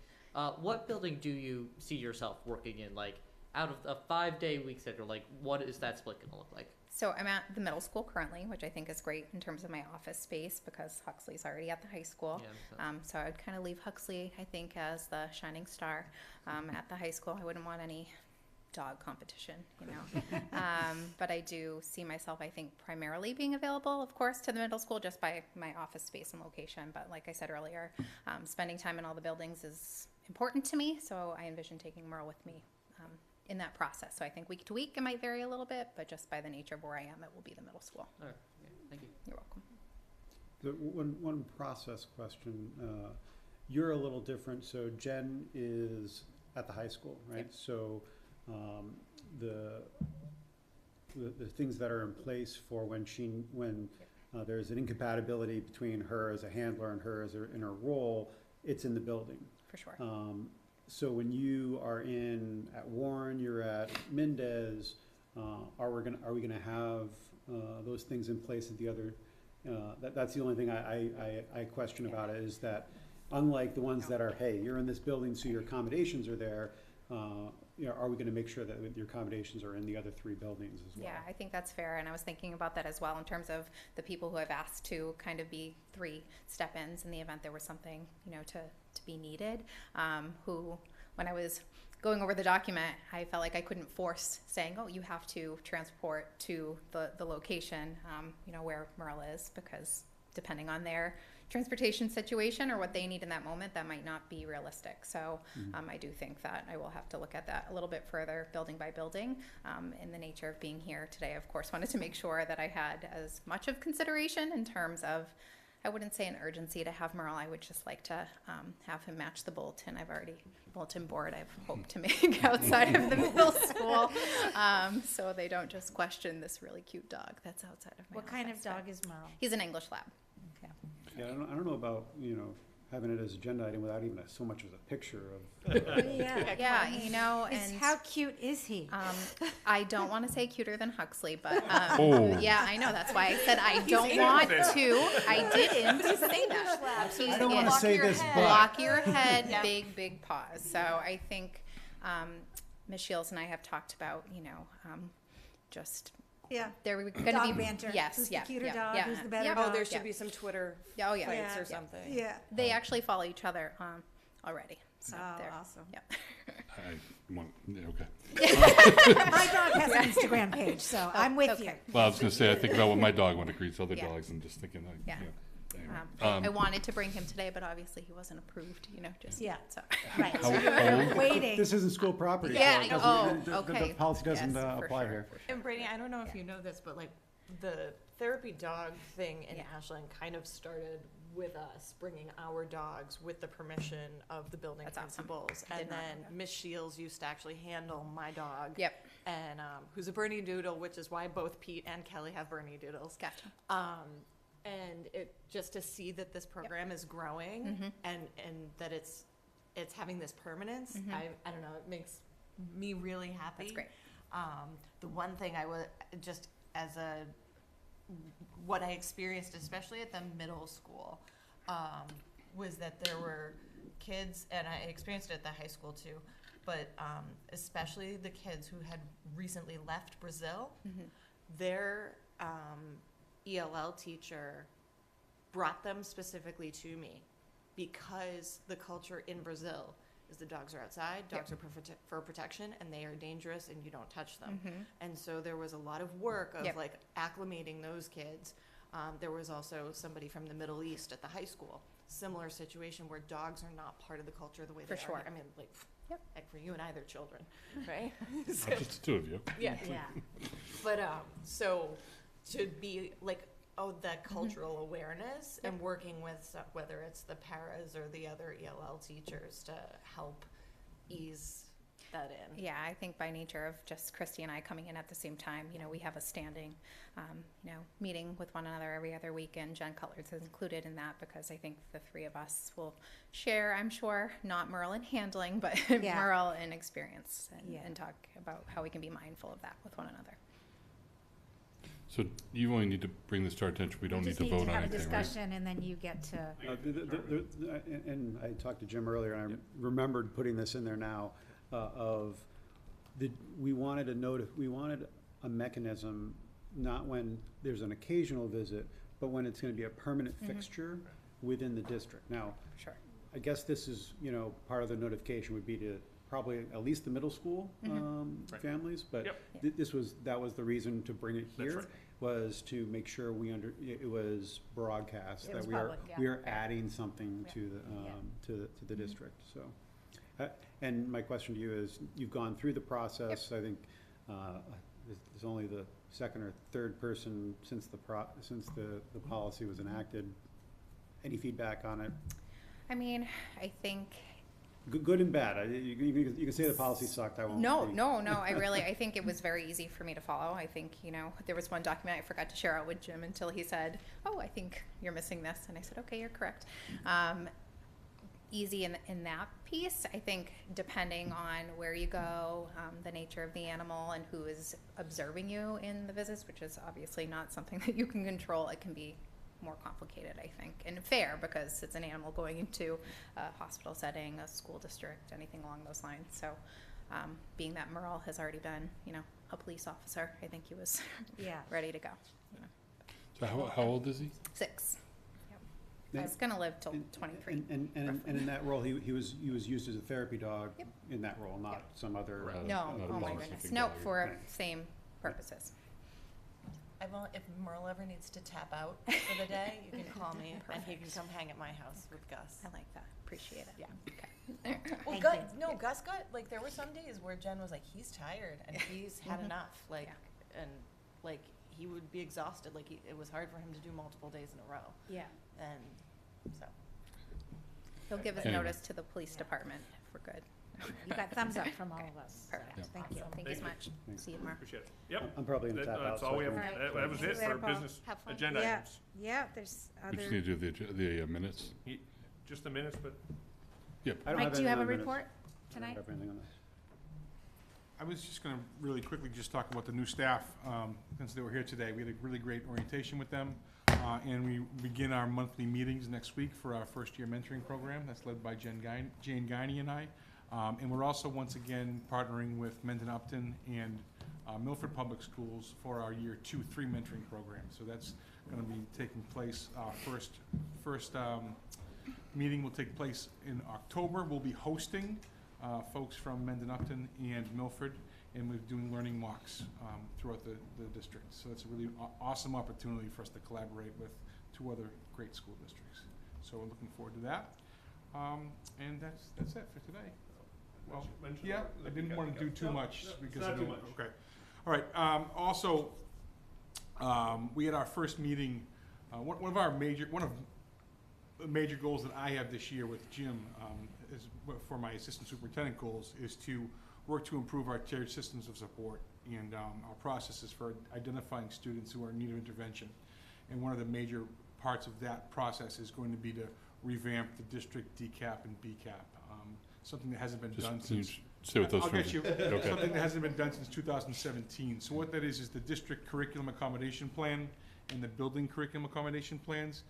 What building do you see yourself working in? Like, out of a 5-day week schedule, like, what is that split going to look like? So I'm at the middle school currently, which I think is great in terms of my office space because Huxley's already at the high school. Yeah, So I'd kind of leave Huxley, I think, as the shining star at the high school. I wouldn't want any dog competition, but I do see myself, I think, primarily being available, of course, to the middle school just by my office space and location. But like I said earlier, spending time in all the buildings is important to me, so I envision taking Merle with me in that process. So I think week to week it might vary a little bit, but just by the nature of where I am, it will be the middle school. All right. Yeah, thank you. You're welcome. One process question. You're a little different. So Jen is at the high school, right? Yep. So the things that are in place for when there's an incompatibility between her as a handler and her as in her role, it's in the building. For sure. So when you are at Warren, you're at Mendez, are we gonna have those things in place at the other? That's the only thing I question about it, is that unlike the ones that are, hey, you're in this building, so your accommodations are there. Are we going to make sure that your accommodations are in the other 3 buildings as well? Yeah, I think that's fair, and I was thinking about that as well in terms of the people who I've asked to kind of be 3 step-ins in the event there was something, to be needed. Who, when I was going over the document, I felt like I couldn't force saying, oh, you have to transport to the location, where Merle is, because depending on their transportation situation or what they need in that moment, that might not be realistic. So I do think that I will have to look at that a little bit further, building by building. In the nature of being here today, of course, wanted to make sure that I had as much of consideration in terms of, I wouldn't say an urgency to have Merle. I would just like to have him match the bulletin. Bulletin board I've hoped to make outside of the middle school, so they don't just question this really cute dog that's outside of my What house. kind of dog is Merle? He's an English lab. Okay. Yeah, I don't know about, having it as agenda item without even so much as a picture of. Yeah, and How cute is he? I don't want to say cuter than Huxley, but Oh. yeah, I know. That's why I said I don't want to. I didn't say that. I don't want to say this, but. Block your head, big paws. So I think Ms. Shields and I have talked about, just Yeah. there were going to Dog be banter. Yes, Who's yeah, the cuter yeah, dog? yeah. Who's the better Yeah. dog? Oh, there should Yeah. be some Twitter Oh yeah, fights Yeah. or something. Yeah. they actually follow each other already. So Oh, they're awesome. yeah. Okay. My dog has an Instagram page, so I'm with you. Okay. Well, I was going to say, I think about what my dog when it greets other Yeah. dogs and just thinking, like, Yeah. anyway. I wanted to bring him today, but obviously he wasn't approved. Just Yeah. So. Right. How So you're old? waiting. This isn't school property. Yeah, so it doesn't- okay. The policy doesn't Yes, for apply sure, here. for sure. And Brady, I don't know if you know this, but like the therapy dog thing in Ashland kind of started with us bringing our dogs with the permission of the building That's awesome. principals. I did And not know then that. Miss Shields used to actually handle my dog. Yep. And who's a Bernedoodle, which is why both Pete and Kelly have Bernedoodles. Gotcha. And it just to see that this program is growing and that it's having this permanence, I don't know, it makes me really happy. That's great. The one thing I would just as what I experienced, especially at the middle school, was that there were kids, and I experienced it at the high school too, but especially the kids who had recently left Brazil, their ELL teacher brought them specifically to me because the culture in Brazil is the dogs are outside, dogs are for protection, and they are dangerous, and you don't touch them. And so there was a lot of work of like acclimating those kids. There was also somebody from the Middle East at the high school, similar situation where dogs are not part of the culture the way they For sure. are. I mean, like, heck, for you and I, they're children, right? So- Not just the 2 of you. yeah. Yeah. But so to be like, that cultural awareness and working with whether it's the paras or the other ELL teachers to help ease that in. Yeah, I think by nature of just Christy and I coming in at the same time, we have a standing, meeting with one another every other week, and Jen Cutler's is included in that because I think the 3 of us will share, I'm sure, not Merle in handling, but Yeah. Merle in experience Yeah. and talk about how we can be mindful of that with one another. So you only need to bring this to our attention. We don't need to vote on have a anything, right? discussion, and then you get to. And I talked to Jim earlier, and I remembered putting this in there now, we wanted a mechanism, not when there's an occasional visit, but when it's gonna be a permanent fixture within the district. Now, Sure. I guess this is, part of the notification would be to probably at least the middle school families, but Yep. that was the reason to bring it That's here, right. was to make sure it was broadcast, It that was we are, public, yeah. we are adding something Yeah. to the, Yeah. to the district, so. And my question to you is, you've gone through the process. I think there's only the second or third person since the policy was enacted. Any feedback on it? I mean, I think Good and bad. You can say the policy sucked. I won't. no. I think it was very easy for me to follow. I think, there was one document I forgot to share out with Jim until he said, "Oh, I think you're missing this," and I said, "Okay, you're correct." Easy in that piece. I think depending on where you go, the nature of the animal, and who is observing you in the visits, which is obviously not something that you can control, it can be more complicated, I think, and fair, because it's an animal going into a hospital setting, a school district, anything along those lines. So being that Merle has already been, a police officer, I think he was ready to go. So how old is he? 6. I was going to live till 23. And in that role, he was used as a therapy dog. Yep. In that role, not some other. No, not a oh my policy goodness. thing. Nope, for Right. same purposes. If Merle ever needs to tap out for the day, you can call me and he can come hang at my house with Gus. I like that. Appreciate it. Yeah. Okay. Well, Thank you. Gus got, like, there were some days where Jen was like, he's tired and he's had enough, like, and like he would be exhausted, like it was hard for him to do multiple days in a row, Yeah. and so. He'll give us Anyway. notice to the police department if we're good. You got thumbs up from all of us. Perfect. Yeah. Thank you. Thank you so much. Thanks. See you tomorrow. Appreciate it. Yep. I'm probably gonna tap out. That's so all I we have. can- Alright. That was See you it later, for Paul. business Have fun. agenda Yeah, items. yeah, there's We just other, need to do the minutes. Just the minutes, but Yep. I don't Mike, do you anything have a on minutes. report I don't tonight? have anything on this. I was just going to really quickly just talk about the new staff, since they were here today. We had a really great orientation with them, and we begin our monthly meetings next week for our first-year mentoring program. That's led by Jane Guiney and I. And we're also, once again, partnering with Mendon Upton and Milford Public Schools for our Year 2-3 mentoring program. So that's going to be taking place, first meeting will take place in October. We'll be hosting folks from Mendon Upton and Milford, and we're doing learning walks throughout the district. So it's a really awesome opportunity for us to collaborate with 2 other great school districts. So we're looking forward to that. And that's it for today. Well, mention yeah, that I didn't want to do too much because not I too know- much. Okay. All right. Also, we had our first meeting. One of the major goals that I have this year with Jim is for my assistant superintendent goals is to work to improve our tiered systems of support and our processes for identifying students who are in need of intervention. And one of the major parts of that process is going to be to revamp the district DCAP and BCAP. Something that hasn't been done Just, can you since. say what those I'll terms get you. are? Okay. Something that hasn't been done since 2017. So what that is the district curriculum accommodation plan and the building curriculum accommodation plans.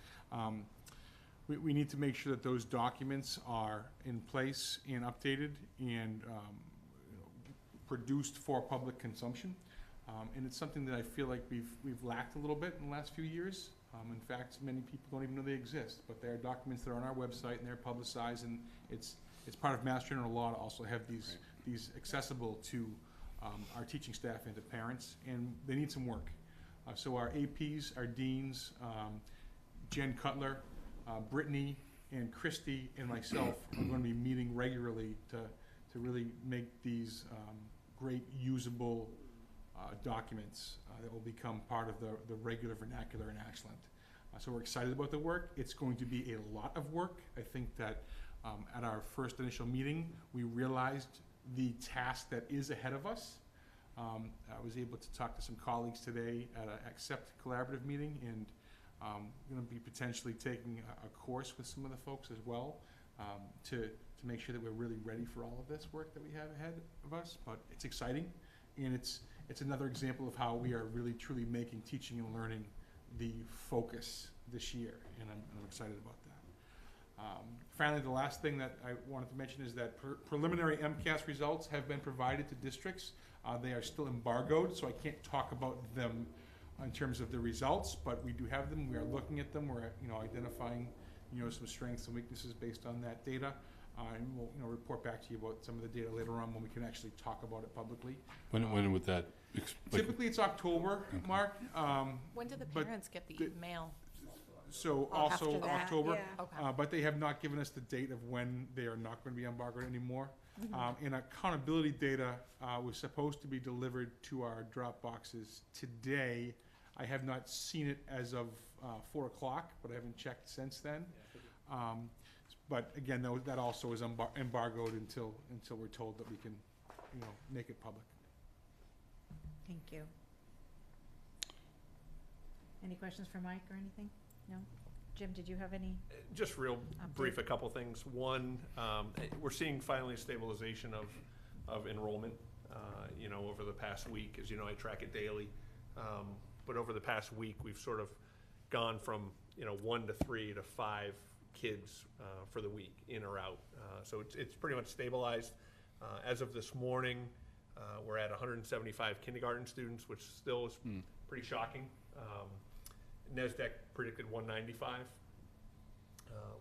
We need to make sure that those documents are in place and updated and produced for public consumption. And it's something that I feel like we've lacked a little bit in the last few years. In fact, many people don't even know they exist, but they are documents that are on our website and they're publicized, and it's part of Mass General Law to also have these accessible to our teaching staff and to parents, and they need some work. So our APs, our deans, Jen Cutler, Brittany, and Christy, and myself are going to be meeting regularly to really make these great usable documents that will become part of the regular vernacular in Ashland. So we're excited about the work. It's going to be a lot of work. I think that at our first initial meeting, we realized the task that is ahead of us. I was able to talk to some colleagues today at an Accept collaborative meeting, and going to be potentially taking a course with some of the folks as well to make sure that we're really ready for all of this work that we have ahead of us. But it's exciting, and it's another example of how we are really truly making teaching and learning the focus this year, and I'm excited about that. Finally, the last thing that I wanted to mention is that preliminary MCAS results have been provided to districts. They are still embargoed, so I can't talk about them in terms of the results, but we do have them. We are looking at them. We're identifying some strengths and weaknesses based on that data, and we'll report back to you about some of the data later on when we can actually talk about it publicly. When would that? Typically, it's October, Mark. When do the but parents get the mail? So After also that, October, yeah. Okay. but they have not given us the date of when they are not going to be embargoed anymore. Mm-hmm. And accountability data was supposed to be delivered to our drop boxes today. I have not seen it as of 4 o'clock, but I haven't checked since then. But again, that also is embargoed until we're told that we can, make it public. Thank you. Any questions for Mike or anything? No? Jim, did you have any? Just real Update. brief, a couple things. One, we're seeing finally stabilization of enrollment, over the past week. As you know, I track it daily. But over the past week, we've sort of gone from, 1 to 3 to 5 kids for the week, in or out. So it's pretty much stabilized. As of this morning, we're at 175 kindergarten students, which still is pretty shocking. NESDEC predicted 195.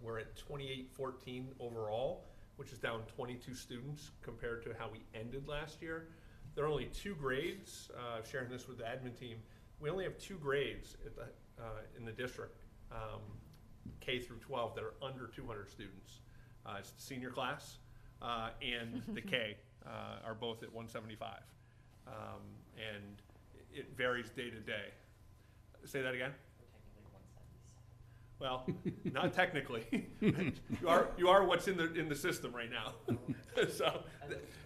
We're at 2814 overall, which is down 22 students compared to how we ended last year. There are only 2 grades, sharing this with the admin team, we only have 2 grades at the, in the district, K through 12, that are under 200 students. It's the senior class and the K are both at 175. And it varies day to day. Say that again? Well, not technically. you are what's in the system right now. So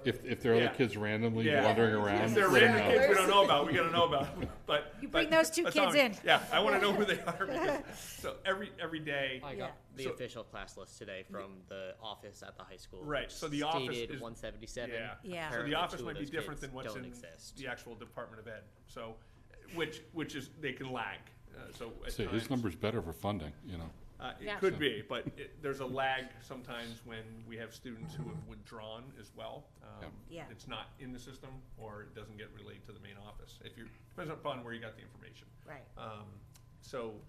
If there are other kids randomly Yeah. wandering around, if they're let 'em random know. kids we don't know about, we gotta know about them. But You bring those 2 that's kids all- in. Yeah, I want to know who they are. Because, so every day. I Yeah. got the So- official class list today from the office at the high school. Right, which so the office stated is- 177. Yeah. Yeah. So the Apparently office 2 might of be those different kids than what's don't in exist. the actual Department of Ed. So, which is they can lag. So at Say, times, his number's better for funding, It Yeah. could be, but there's a lag sometimes when we have students who have withdrawn as well. Yeah. It's not in the system, or it doesn't get relayed to the main office. Depends upon where you got the information. Right. So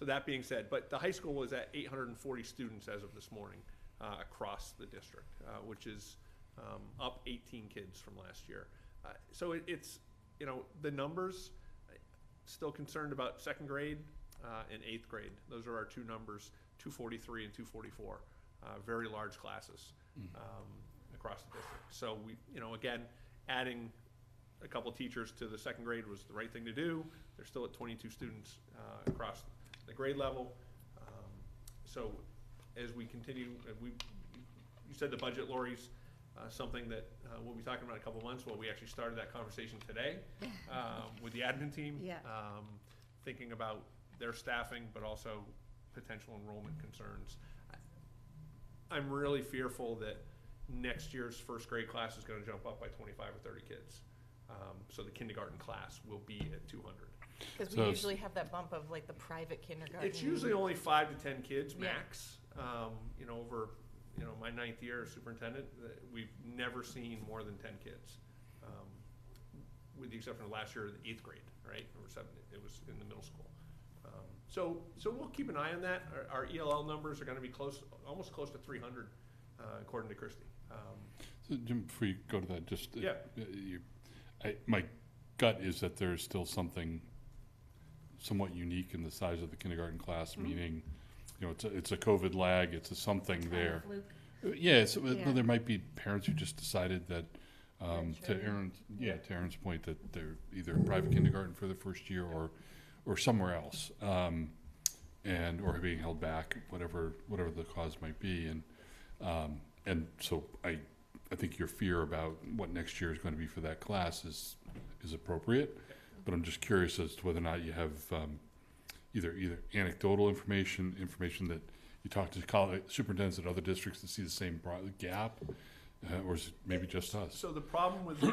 that being said, but the high school was at 840 students as of this morning across the district, which is up 18 kids from last year. So it's, the numbers, still concerned about 2nd grade and 8th grade. Those are our 2 numbers, 243 and 244, very large classes across the district. So we, again, adding a couple teachers to the 2nd grade was the right thing to do. They're still at 22 students across the grade level. So as we continue, you said the budget, Lori's something that we'll be talking about in a couple months. Well, we actually started that conversation today with the admin team, Yeah. thinking about their staffing, but also potential enrollment concerns. I'm really fearful that next year's 1st grade class is going to jump up by 25 or 30 kids. So the kindergarten class will be at 200. Because So we it's- usually have that bump of like the private kindergarten. It's usually only 5 to 10 kids Yeah. max. Over my 9th year as superintendent, we've never seen more than 10 kids, with the exception of last year, the 8th grade, right? Or 7th, it was in the middle school. So we'll keep an eye on that. Our ELL numbers are going to be almost close to 300, according to Christy. So Jim, before you go to that, just, Yeah. My gut is that there's still something somewhat unique in the size of the kindergarten class, meaning, it's a COVID lag, it's a something there. Fluke. Yeah, Yeah. there might be parents who just decided that, to Redshirting. Aaron's point, that they're either in private kindergarten for the first year or somewhere else, or being held back, whatever the cause might be, and so I think your fear about what next year is going to be for that class is appropriate, but I'm just curious as to whether or not you have either anecdotal information that you talk to college superintendents at other districts that see the same gap, or is it maybe just us? So the problem with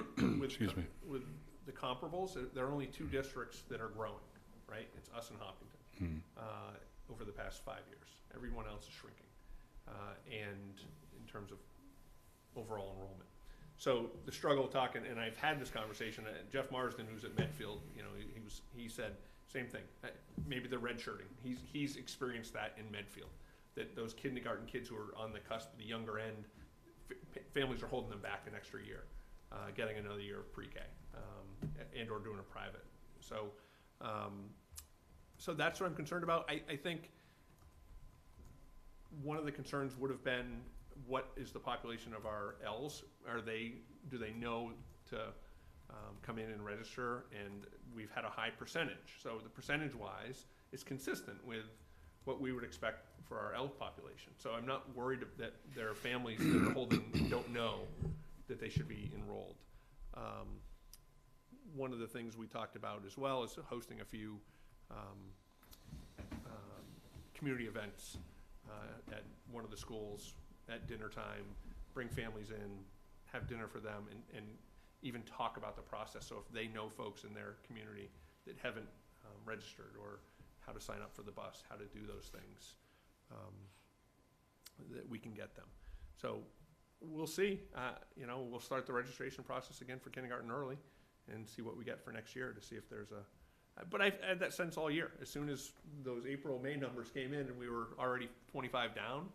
Excuse me. with the comparables, there are only 2 districts that are growing, right? It's us and Hopkinton over the past 5 years. Everyone else is shrinking, and in terms of overall enrollment. So the struggle talking, and I've had this conversation. Jeff Marsden, who's at Medfield, he said same thing. Maybe the red shirting. He's experienced that in Medfield. That those kindergarten kids who are on the cusp of the younger end, families are holding them back an extra year, getting another year of pre-K, and or doing a private. So that's what I'm concerned about. I think one of the concerns would have been, what is the population of our Ls? Do they know to come in and register? And we've had a high percentage. So the percentage-wise is consistent with what we would expect for our L population. So I'm not worried that there are families that are holding, don't know that they should be enrolled. One of the things we talked about as well is hosting a few community events at one of the schools at dinner time, bring families in, have dinner for them, and even talk about the process. So if they know folks in their community that haven't registered, or how to sign up for the bus, how to do those things, that we can get them. So we'll see. We'll start the registration process again for kindergarten early and see what we get for next year, to see if there's a, but I've had that sense all year. As soon as those April, May numbers came in and we were already 25 down,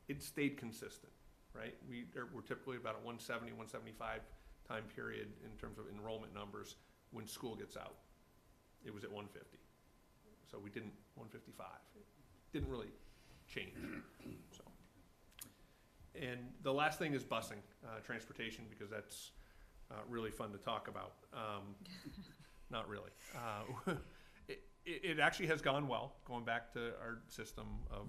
it stayed consistent, right? We're typically about a 170, 175 time period in terms of enrollment numbers when school gets out. It was at 150. So we didn't, 155. It didn't really change. So, and the last thing is busing, transportation, because that's really fun to talk about. Not really. It actually has gone well, going back to our system of,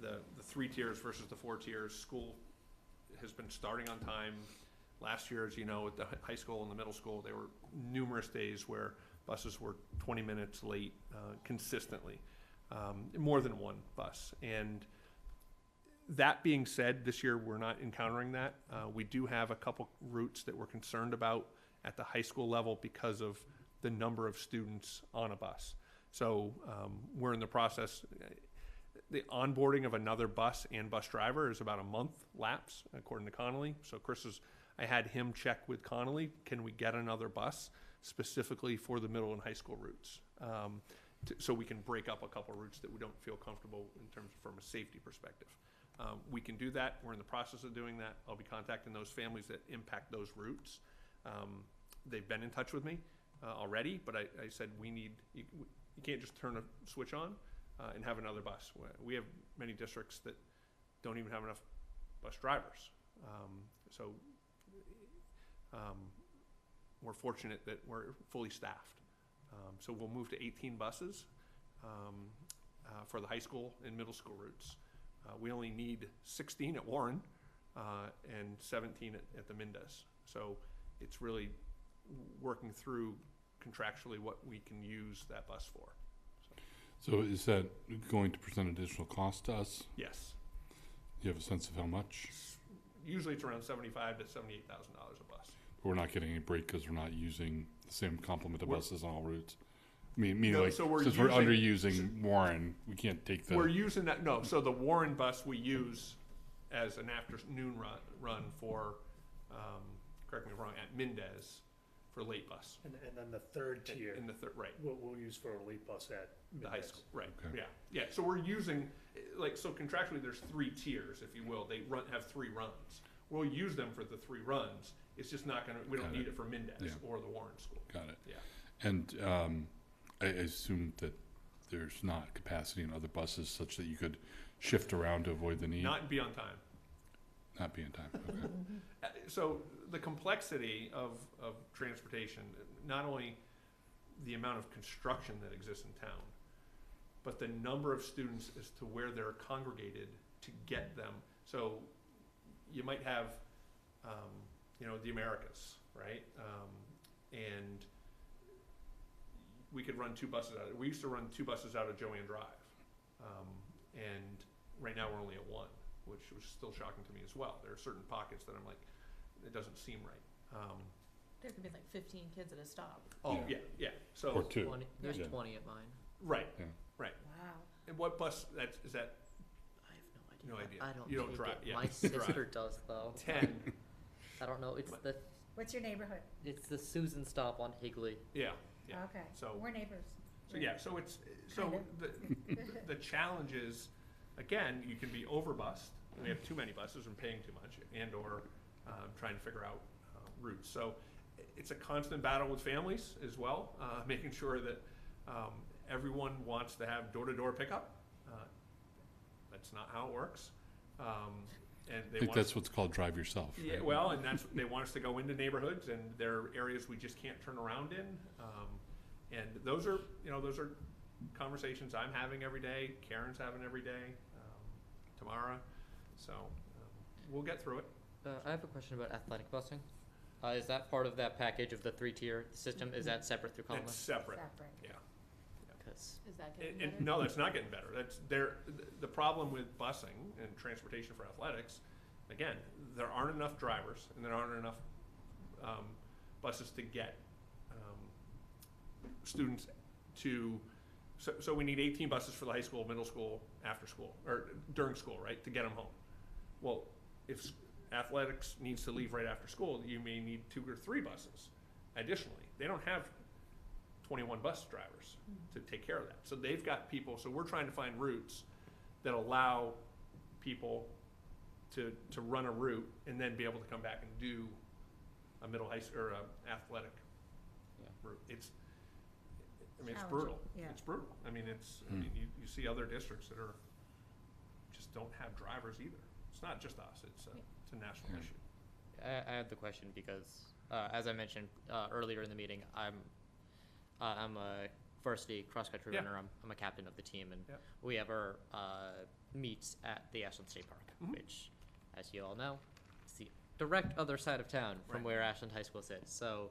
the 3 tiers versus the 4 tiers. School has been starting on time. Last year, as you know, at the high school and the middle school, there were numerous days where buses were 20 minutes late consistently, more than one bus. And that being said, this year we're not encountering that. We do have a couple routes that we're concerned about at the high school level because of the number of students on a bus. So we're in the process. The onboarding of another bus and bus driver is about a month lapse, according to Connolly. So I had him check with Connolly, can we get another bus specifically for the middle and high school routes? So we can break up a couple routes that we don't feel comfortable in terms of from a safety perspective. We can do that. We're in the process of doing that. I'll be contacting those families that impact those routes. They've been in touch with me already, but I said you can't just turn a switch on and have another bus. We have many districts that don't even have enough bus drivers. So we're fortunate that we're fully staffed. So we'll move to 18 buses for the high school and middle school routes. We only need 16 at Warren and 17 at the Mendez. So it's really working through contractually what we can use that bus for. So is that going to present additional cost to us? Yes. Do you have a sense of how much? Usually it's around $75,000 to $78,000 a bus. But we're not getting any break because we're not using the same complement of buses on all routes. Meaning No, like, so we're since we're underusing Warren, we can't take the. We're using that, no, so the Warren bus we use as an afternoon run for, correct me if I'm wrong, at Mendez for late bus. And then the third tier. In the third, right. We'll use for a late bus at The high Mendez. school, right, Okay. yeah. So we're using, so contractually, there's 3 tiers, if you will. They have 3 runs. We'll use them for the 3 runs. It's just not we don't Got need it. it for Mendez Yeah. or the Warren school. Got it. Yeah. And I assume that there's not capacity in other buses such that you could shift around to avoid the need? Not be on time. Not be in time, okay. So the complexity of transportation, not only the amount of construction that exists in town, but the number of students as to where they're congregated to get them. So you might have, the Americas, right? And we could run 2 buses out of it. We used to run 2 buses out of Joanne Drive. And right now we're only at 1, which was still shocking to me as well. There are certain pockets that I'm like, it doesn't seem right. There could be like 15 kids at a stop. Oh, yeah. So Or 2. There's Yeah. 20 at mine. Right, Yeah. right. Wow. And what bus, is that I have No idea. I don't You don't take drive, it. yeah. My You sister drive. does though. 10? I don't know. What's your neighborhood? It's the Susan stop on Higley. Yeah. Okay. So- We're neighbors. So yeah, so it's, so Kind the challenge is, again, you can be overbussed, we have too many buses and paying too much, and or trying to figure out routes. So it's a constant battle with families as well, making sure that everyone wants to have door-to-door pickup. That That's not how it works. And I they think want us, that's what's called drive yourself. yeah, right? well, and they want us to go into neighborhoods, and there are areas we just can't turn around in. And those are conversations I'm having every day, Karen's having every day, Tamara. So we'll get through it. I have a question about athletic busing. Is that part of that package of the 3-tier system? Is that separate through Colin? It's separate. Yeah. Because Is that getting And better? no, that's not getting better. That's the problem with busing and transportation for athletics. Again, there aren't enough drivers, and there aren't enough buses to get students to. So we need 18 buses for the high school, middle school, after school, or during school, right, to get them home. Well, if athletics needs to leave right after school, you may need 2 or 3 buses additionally. They don't have 21 bus drivers to take care of that. So they've got people, so we're trying to find routes that allow people to run a route and then be able to come back and do a middle high school or a athletic route. It's brutal. Yeah. It's brutal. I mean, you see other districts that are just don't have drivers either. It's not just us. It's a national issue. I had the question because, as I mentioned earlier in the meeting, I'm a varsity cross-country runner. I'm a captain of the team, and we have our meets at the Ashland State Park, which, as you all know, is the direct other side of town from where Ashland High School sits. So,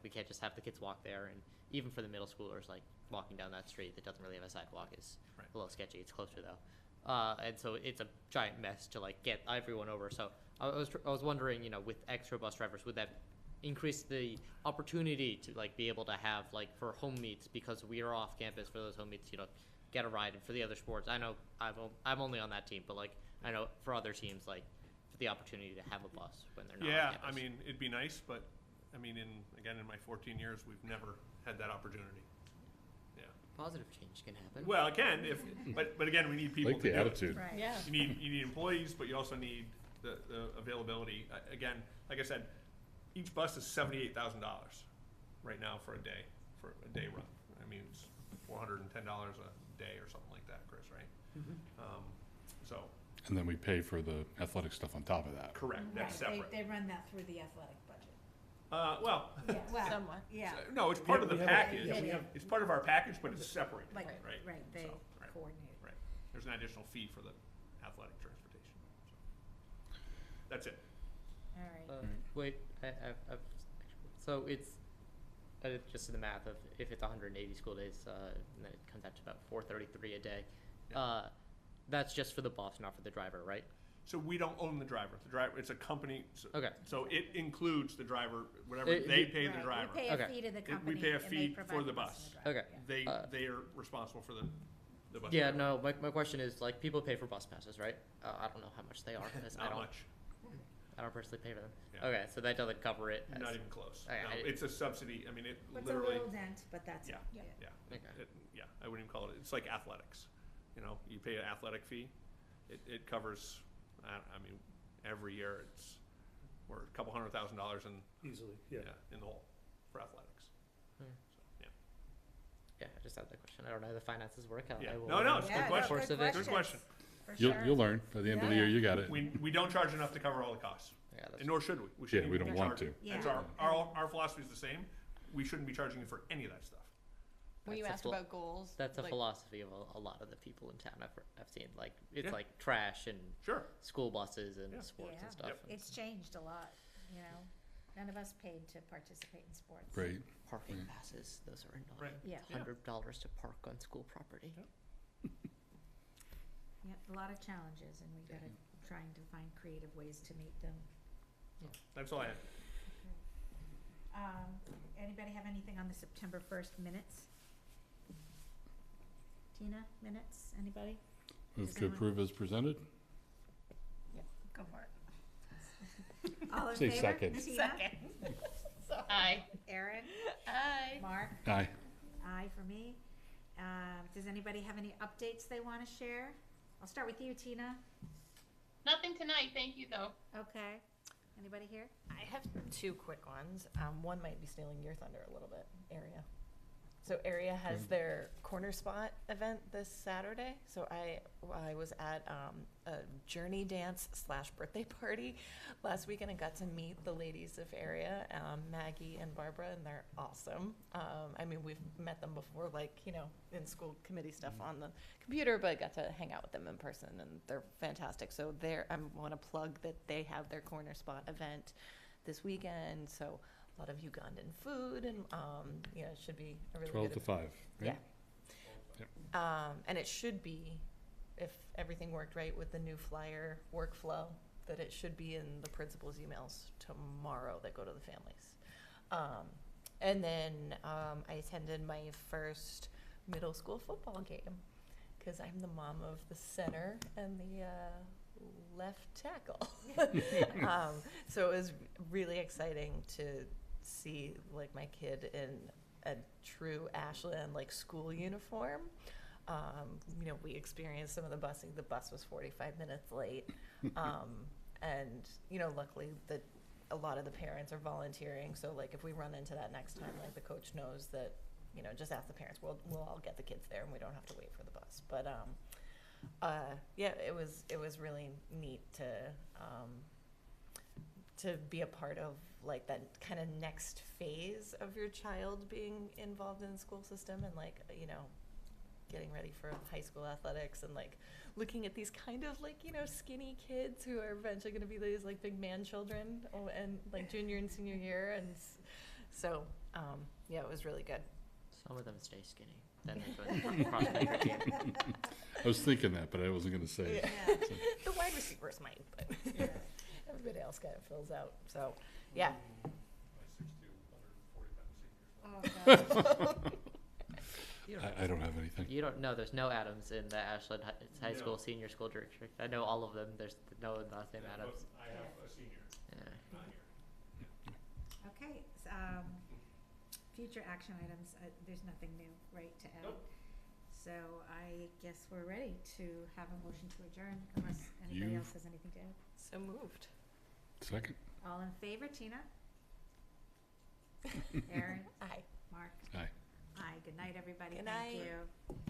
we can't just have the kids walk there, and even for the middle schoolers, like walking down that street that doesn't really have a sidewalk is a little sketchy. It's closer though. And so it's a giant mess to like get everyone over. So I was wondering, with extra bus drivers, would that increase the opportunity to like be able to have like for home meets, because we are off campus for those home meets, get a ride. And for the other sports, I know I'm only on that team, but like I know for other teams, like for the opportunity to have a bus when they're not on campus. I mean, it'd be nice, but I mean, in my 14 years, we've never had that opportunity. Positive change can happen. Well, it can, but again, we need people Like to the do it. attitude. Right. Yeah. You need employees, but you also need the availability. Again, like I said, each bus is $78,000 right now for a day run. I mean, it's $410 a day or something like that, Chris, right? So. And then we pay for the athletic stuff on top of that. Correct. That's Right, separate. They run that through the athletic budget. Well. Yeah, well, Somewhat. yeah. No, it's part of the we have a- package. yeah, we have- It's part of our package, but it's separated. Like, Right. right, they So, right. coordinate. Right. There's an additional fee for the athletic transportation. So. That's it. All right. Wait, so it's just the math of if it's 180 school days, and then it comes out to about 433 a day. That's just for the boss, not for the driver, right? So we don't own the driver. The driver, it's a company. So, Okay. So it includes the driver, whatever It- they pay the Right, driver. We pay a fee to the company. We pay a and they fee provide for the bus bus. and the driver, Okay. yeah. They are responsible for the bus. Yeah, driver. no, my question is, like, people pay for bus passes, right? I don't know how much they are, because Not much. I don't personally pay for them. Yeah. Okay, so that doesn't cover it. Not even close. Okay, No, I- it's a subsidy. I mean, it Puts a literally. little dent, but that's it. Yeah. Yeah. Okay. I wouldn't even call it. It's like athletics. You pay an athletic fee. It covers. I mean, every year we're a couple $100,000 in Easily, in the hole for athletics. Yeah, I just had that question. I don't know how the finances work out. Yeah. I will No, it's a Yeah, good question. course of it. Good question. For You'll sure. you'll learn by the end of the year. You got it. We don't charge enough to cover all the costs, Yeah, that's and nor should we. Yeah, shouldn't we even don't be want charging. to. Yeah. That's our philosophy is the same. We shouldn't be charging you for any of that stuff. When you That's a asked phil- about goals, That's a like, philosophy of a lot of the people in town I've seen. Like, it's Yeah. like trash and Sure. school buses and Yeah. sports Yeah. and stuff. Yep. and It's changed a lot, None of us paid to participate in sports. Great. Parking passes, those are annoying. Right. Yeah. $100 to park on school property. Yeah, a lot of challenges, and we gotta trying to find creative ways to meet them. That's all I have. Anybody have anything on the September 1st minutes? Tina, minutes, anybody? Move Does to anyone- approve as presented. Go for it. All in Say favor? second. Tina? Aye. Erin? Aye. Mark? Aye. Aye for me. Does anybody have any updates they wanna share? I'll start with you, Tina. Nothing tonight, thank you though. Okay. Anybody here? I have two quick ones. One might be stealing your thunder a little bit, area. So area has their Corner Spot event this Saturday. So I was at a journey dance / birthday party last weekend and got to meet the ladies of area, Maggie and Barbara, and they're awesome. I mean, we've met them before, like, you know, in school committee stuff on the computer, but got to hang out with them in person, and they're fantastic. So I want to plug that they have their Corner Spot event this weekend. So a lot of Ugandan food, and you know, it should be a really 12 good to 5, right? Yeah. And it should be, if everything worked right with the new flyer workflow, that it should be in the principal's emails tomorrow that go to the families. And then I attended my first middle school football game because I'm the mom of the center and the left tackle. So it was really exciting to see like my kid in a true Ashland like school uniform. You know, we experienced some of the busing. The bus was 45 minutes late. And, you know, luckily that a lot of the parents are volunteering. So like if we run into that next time, like the coach knows that, you know, just ask the parents. We'll all get the kids there and we don't have to wait for the bus. But yeah, it was really neat to be a part of like that kind of next phase of your child being involved in the school system and like, you know, getting ready for high school athletics and like looking at these kind of like, you know, skinny kids who are eventually going to be these like big man children and like junior and senior year. And so, yeah, it was really good. Some of them stay skinny. Then they go to the cross-country team. I was thinking that, but I wasn't going to say it. Yeah. The wide receivers might, but everybody else kind of fills out. So, yeah. I don't have anything. You don't know. There's no Adams in the Ashland High School Senior School District. I know all of them. There's no last name Adams. I have a senior. Yeah. Not here. Okay, future action items, there's nothing new, right, to add? Nope. So I guess we're ready to have a motion to adjourn unless anybody else has anything to add. So moved. Second. All in favor, Tina? Aaron? Aye. Mark? Aye. Aye. Good night, everybody. Good Thank night. you.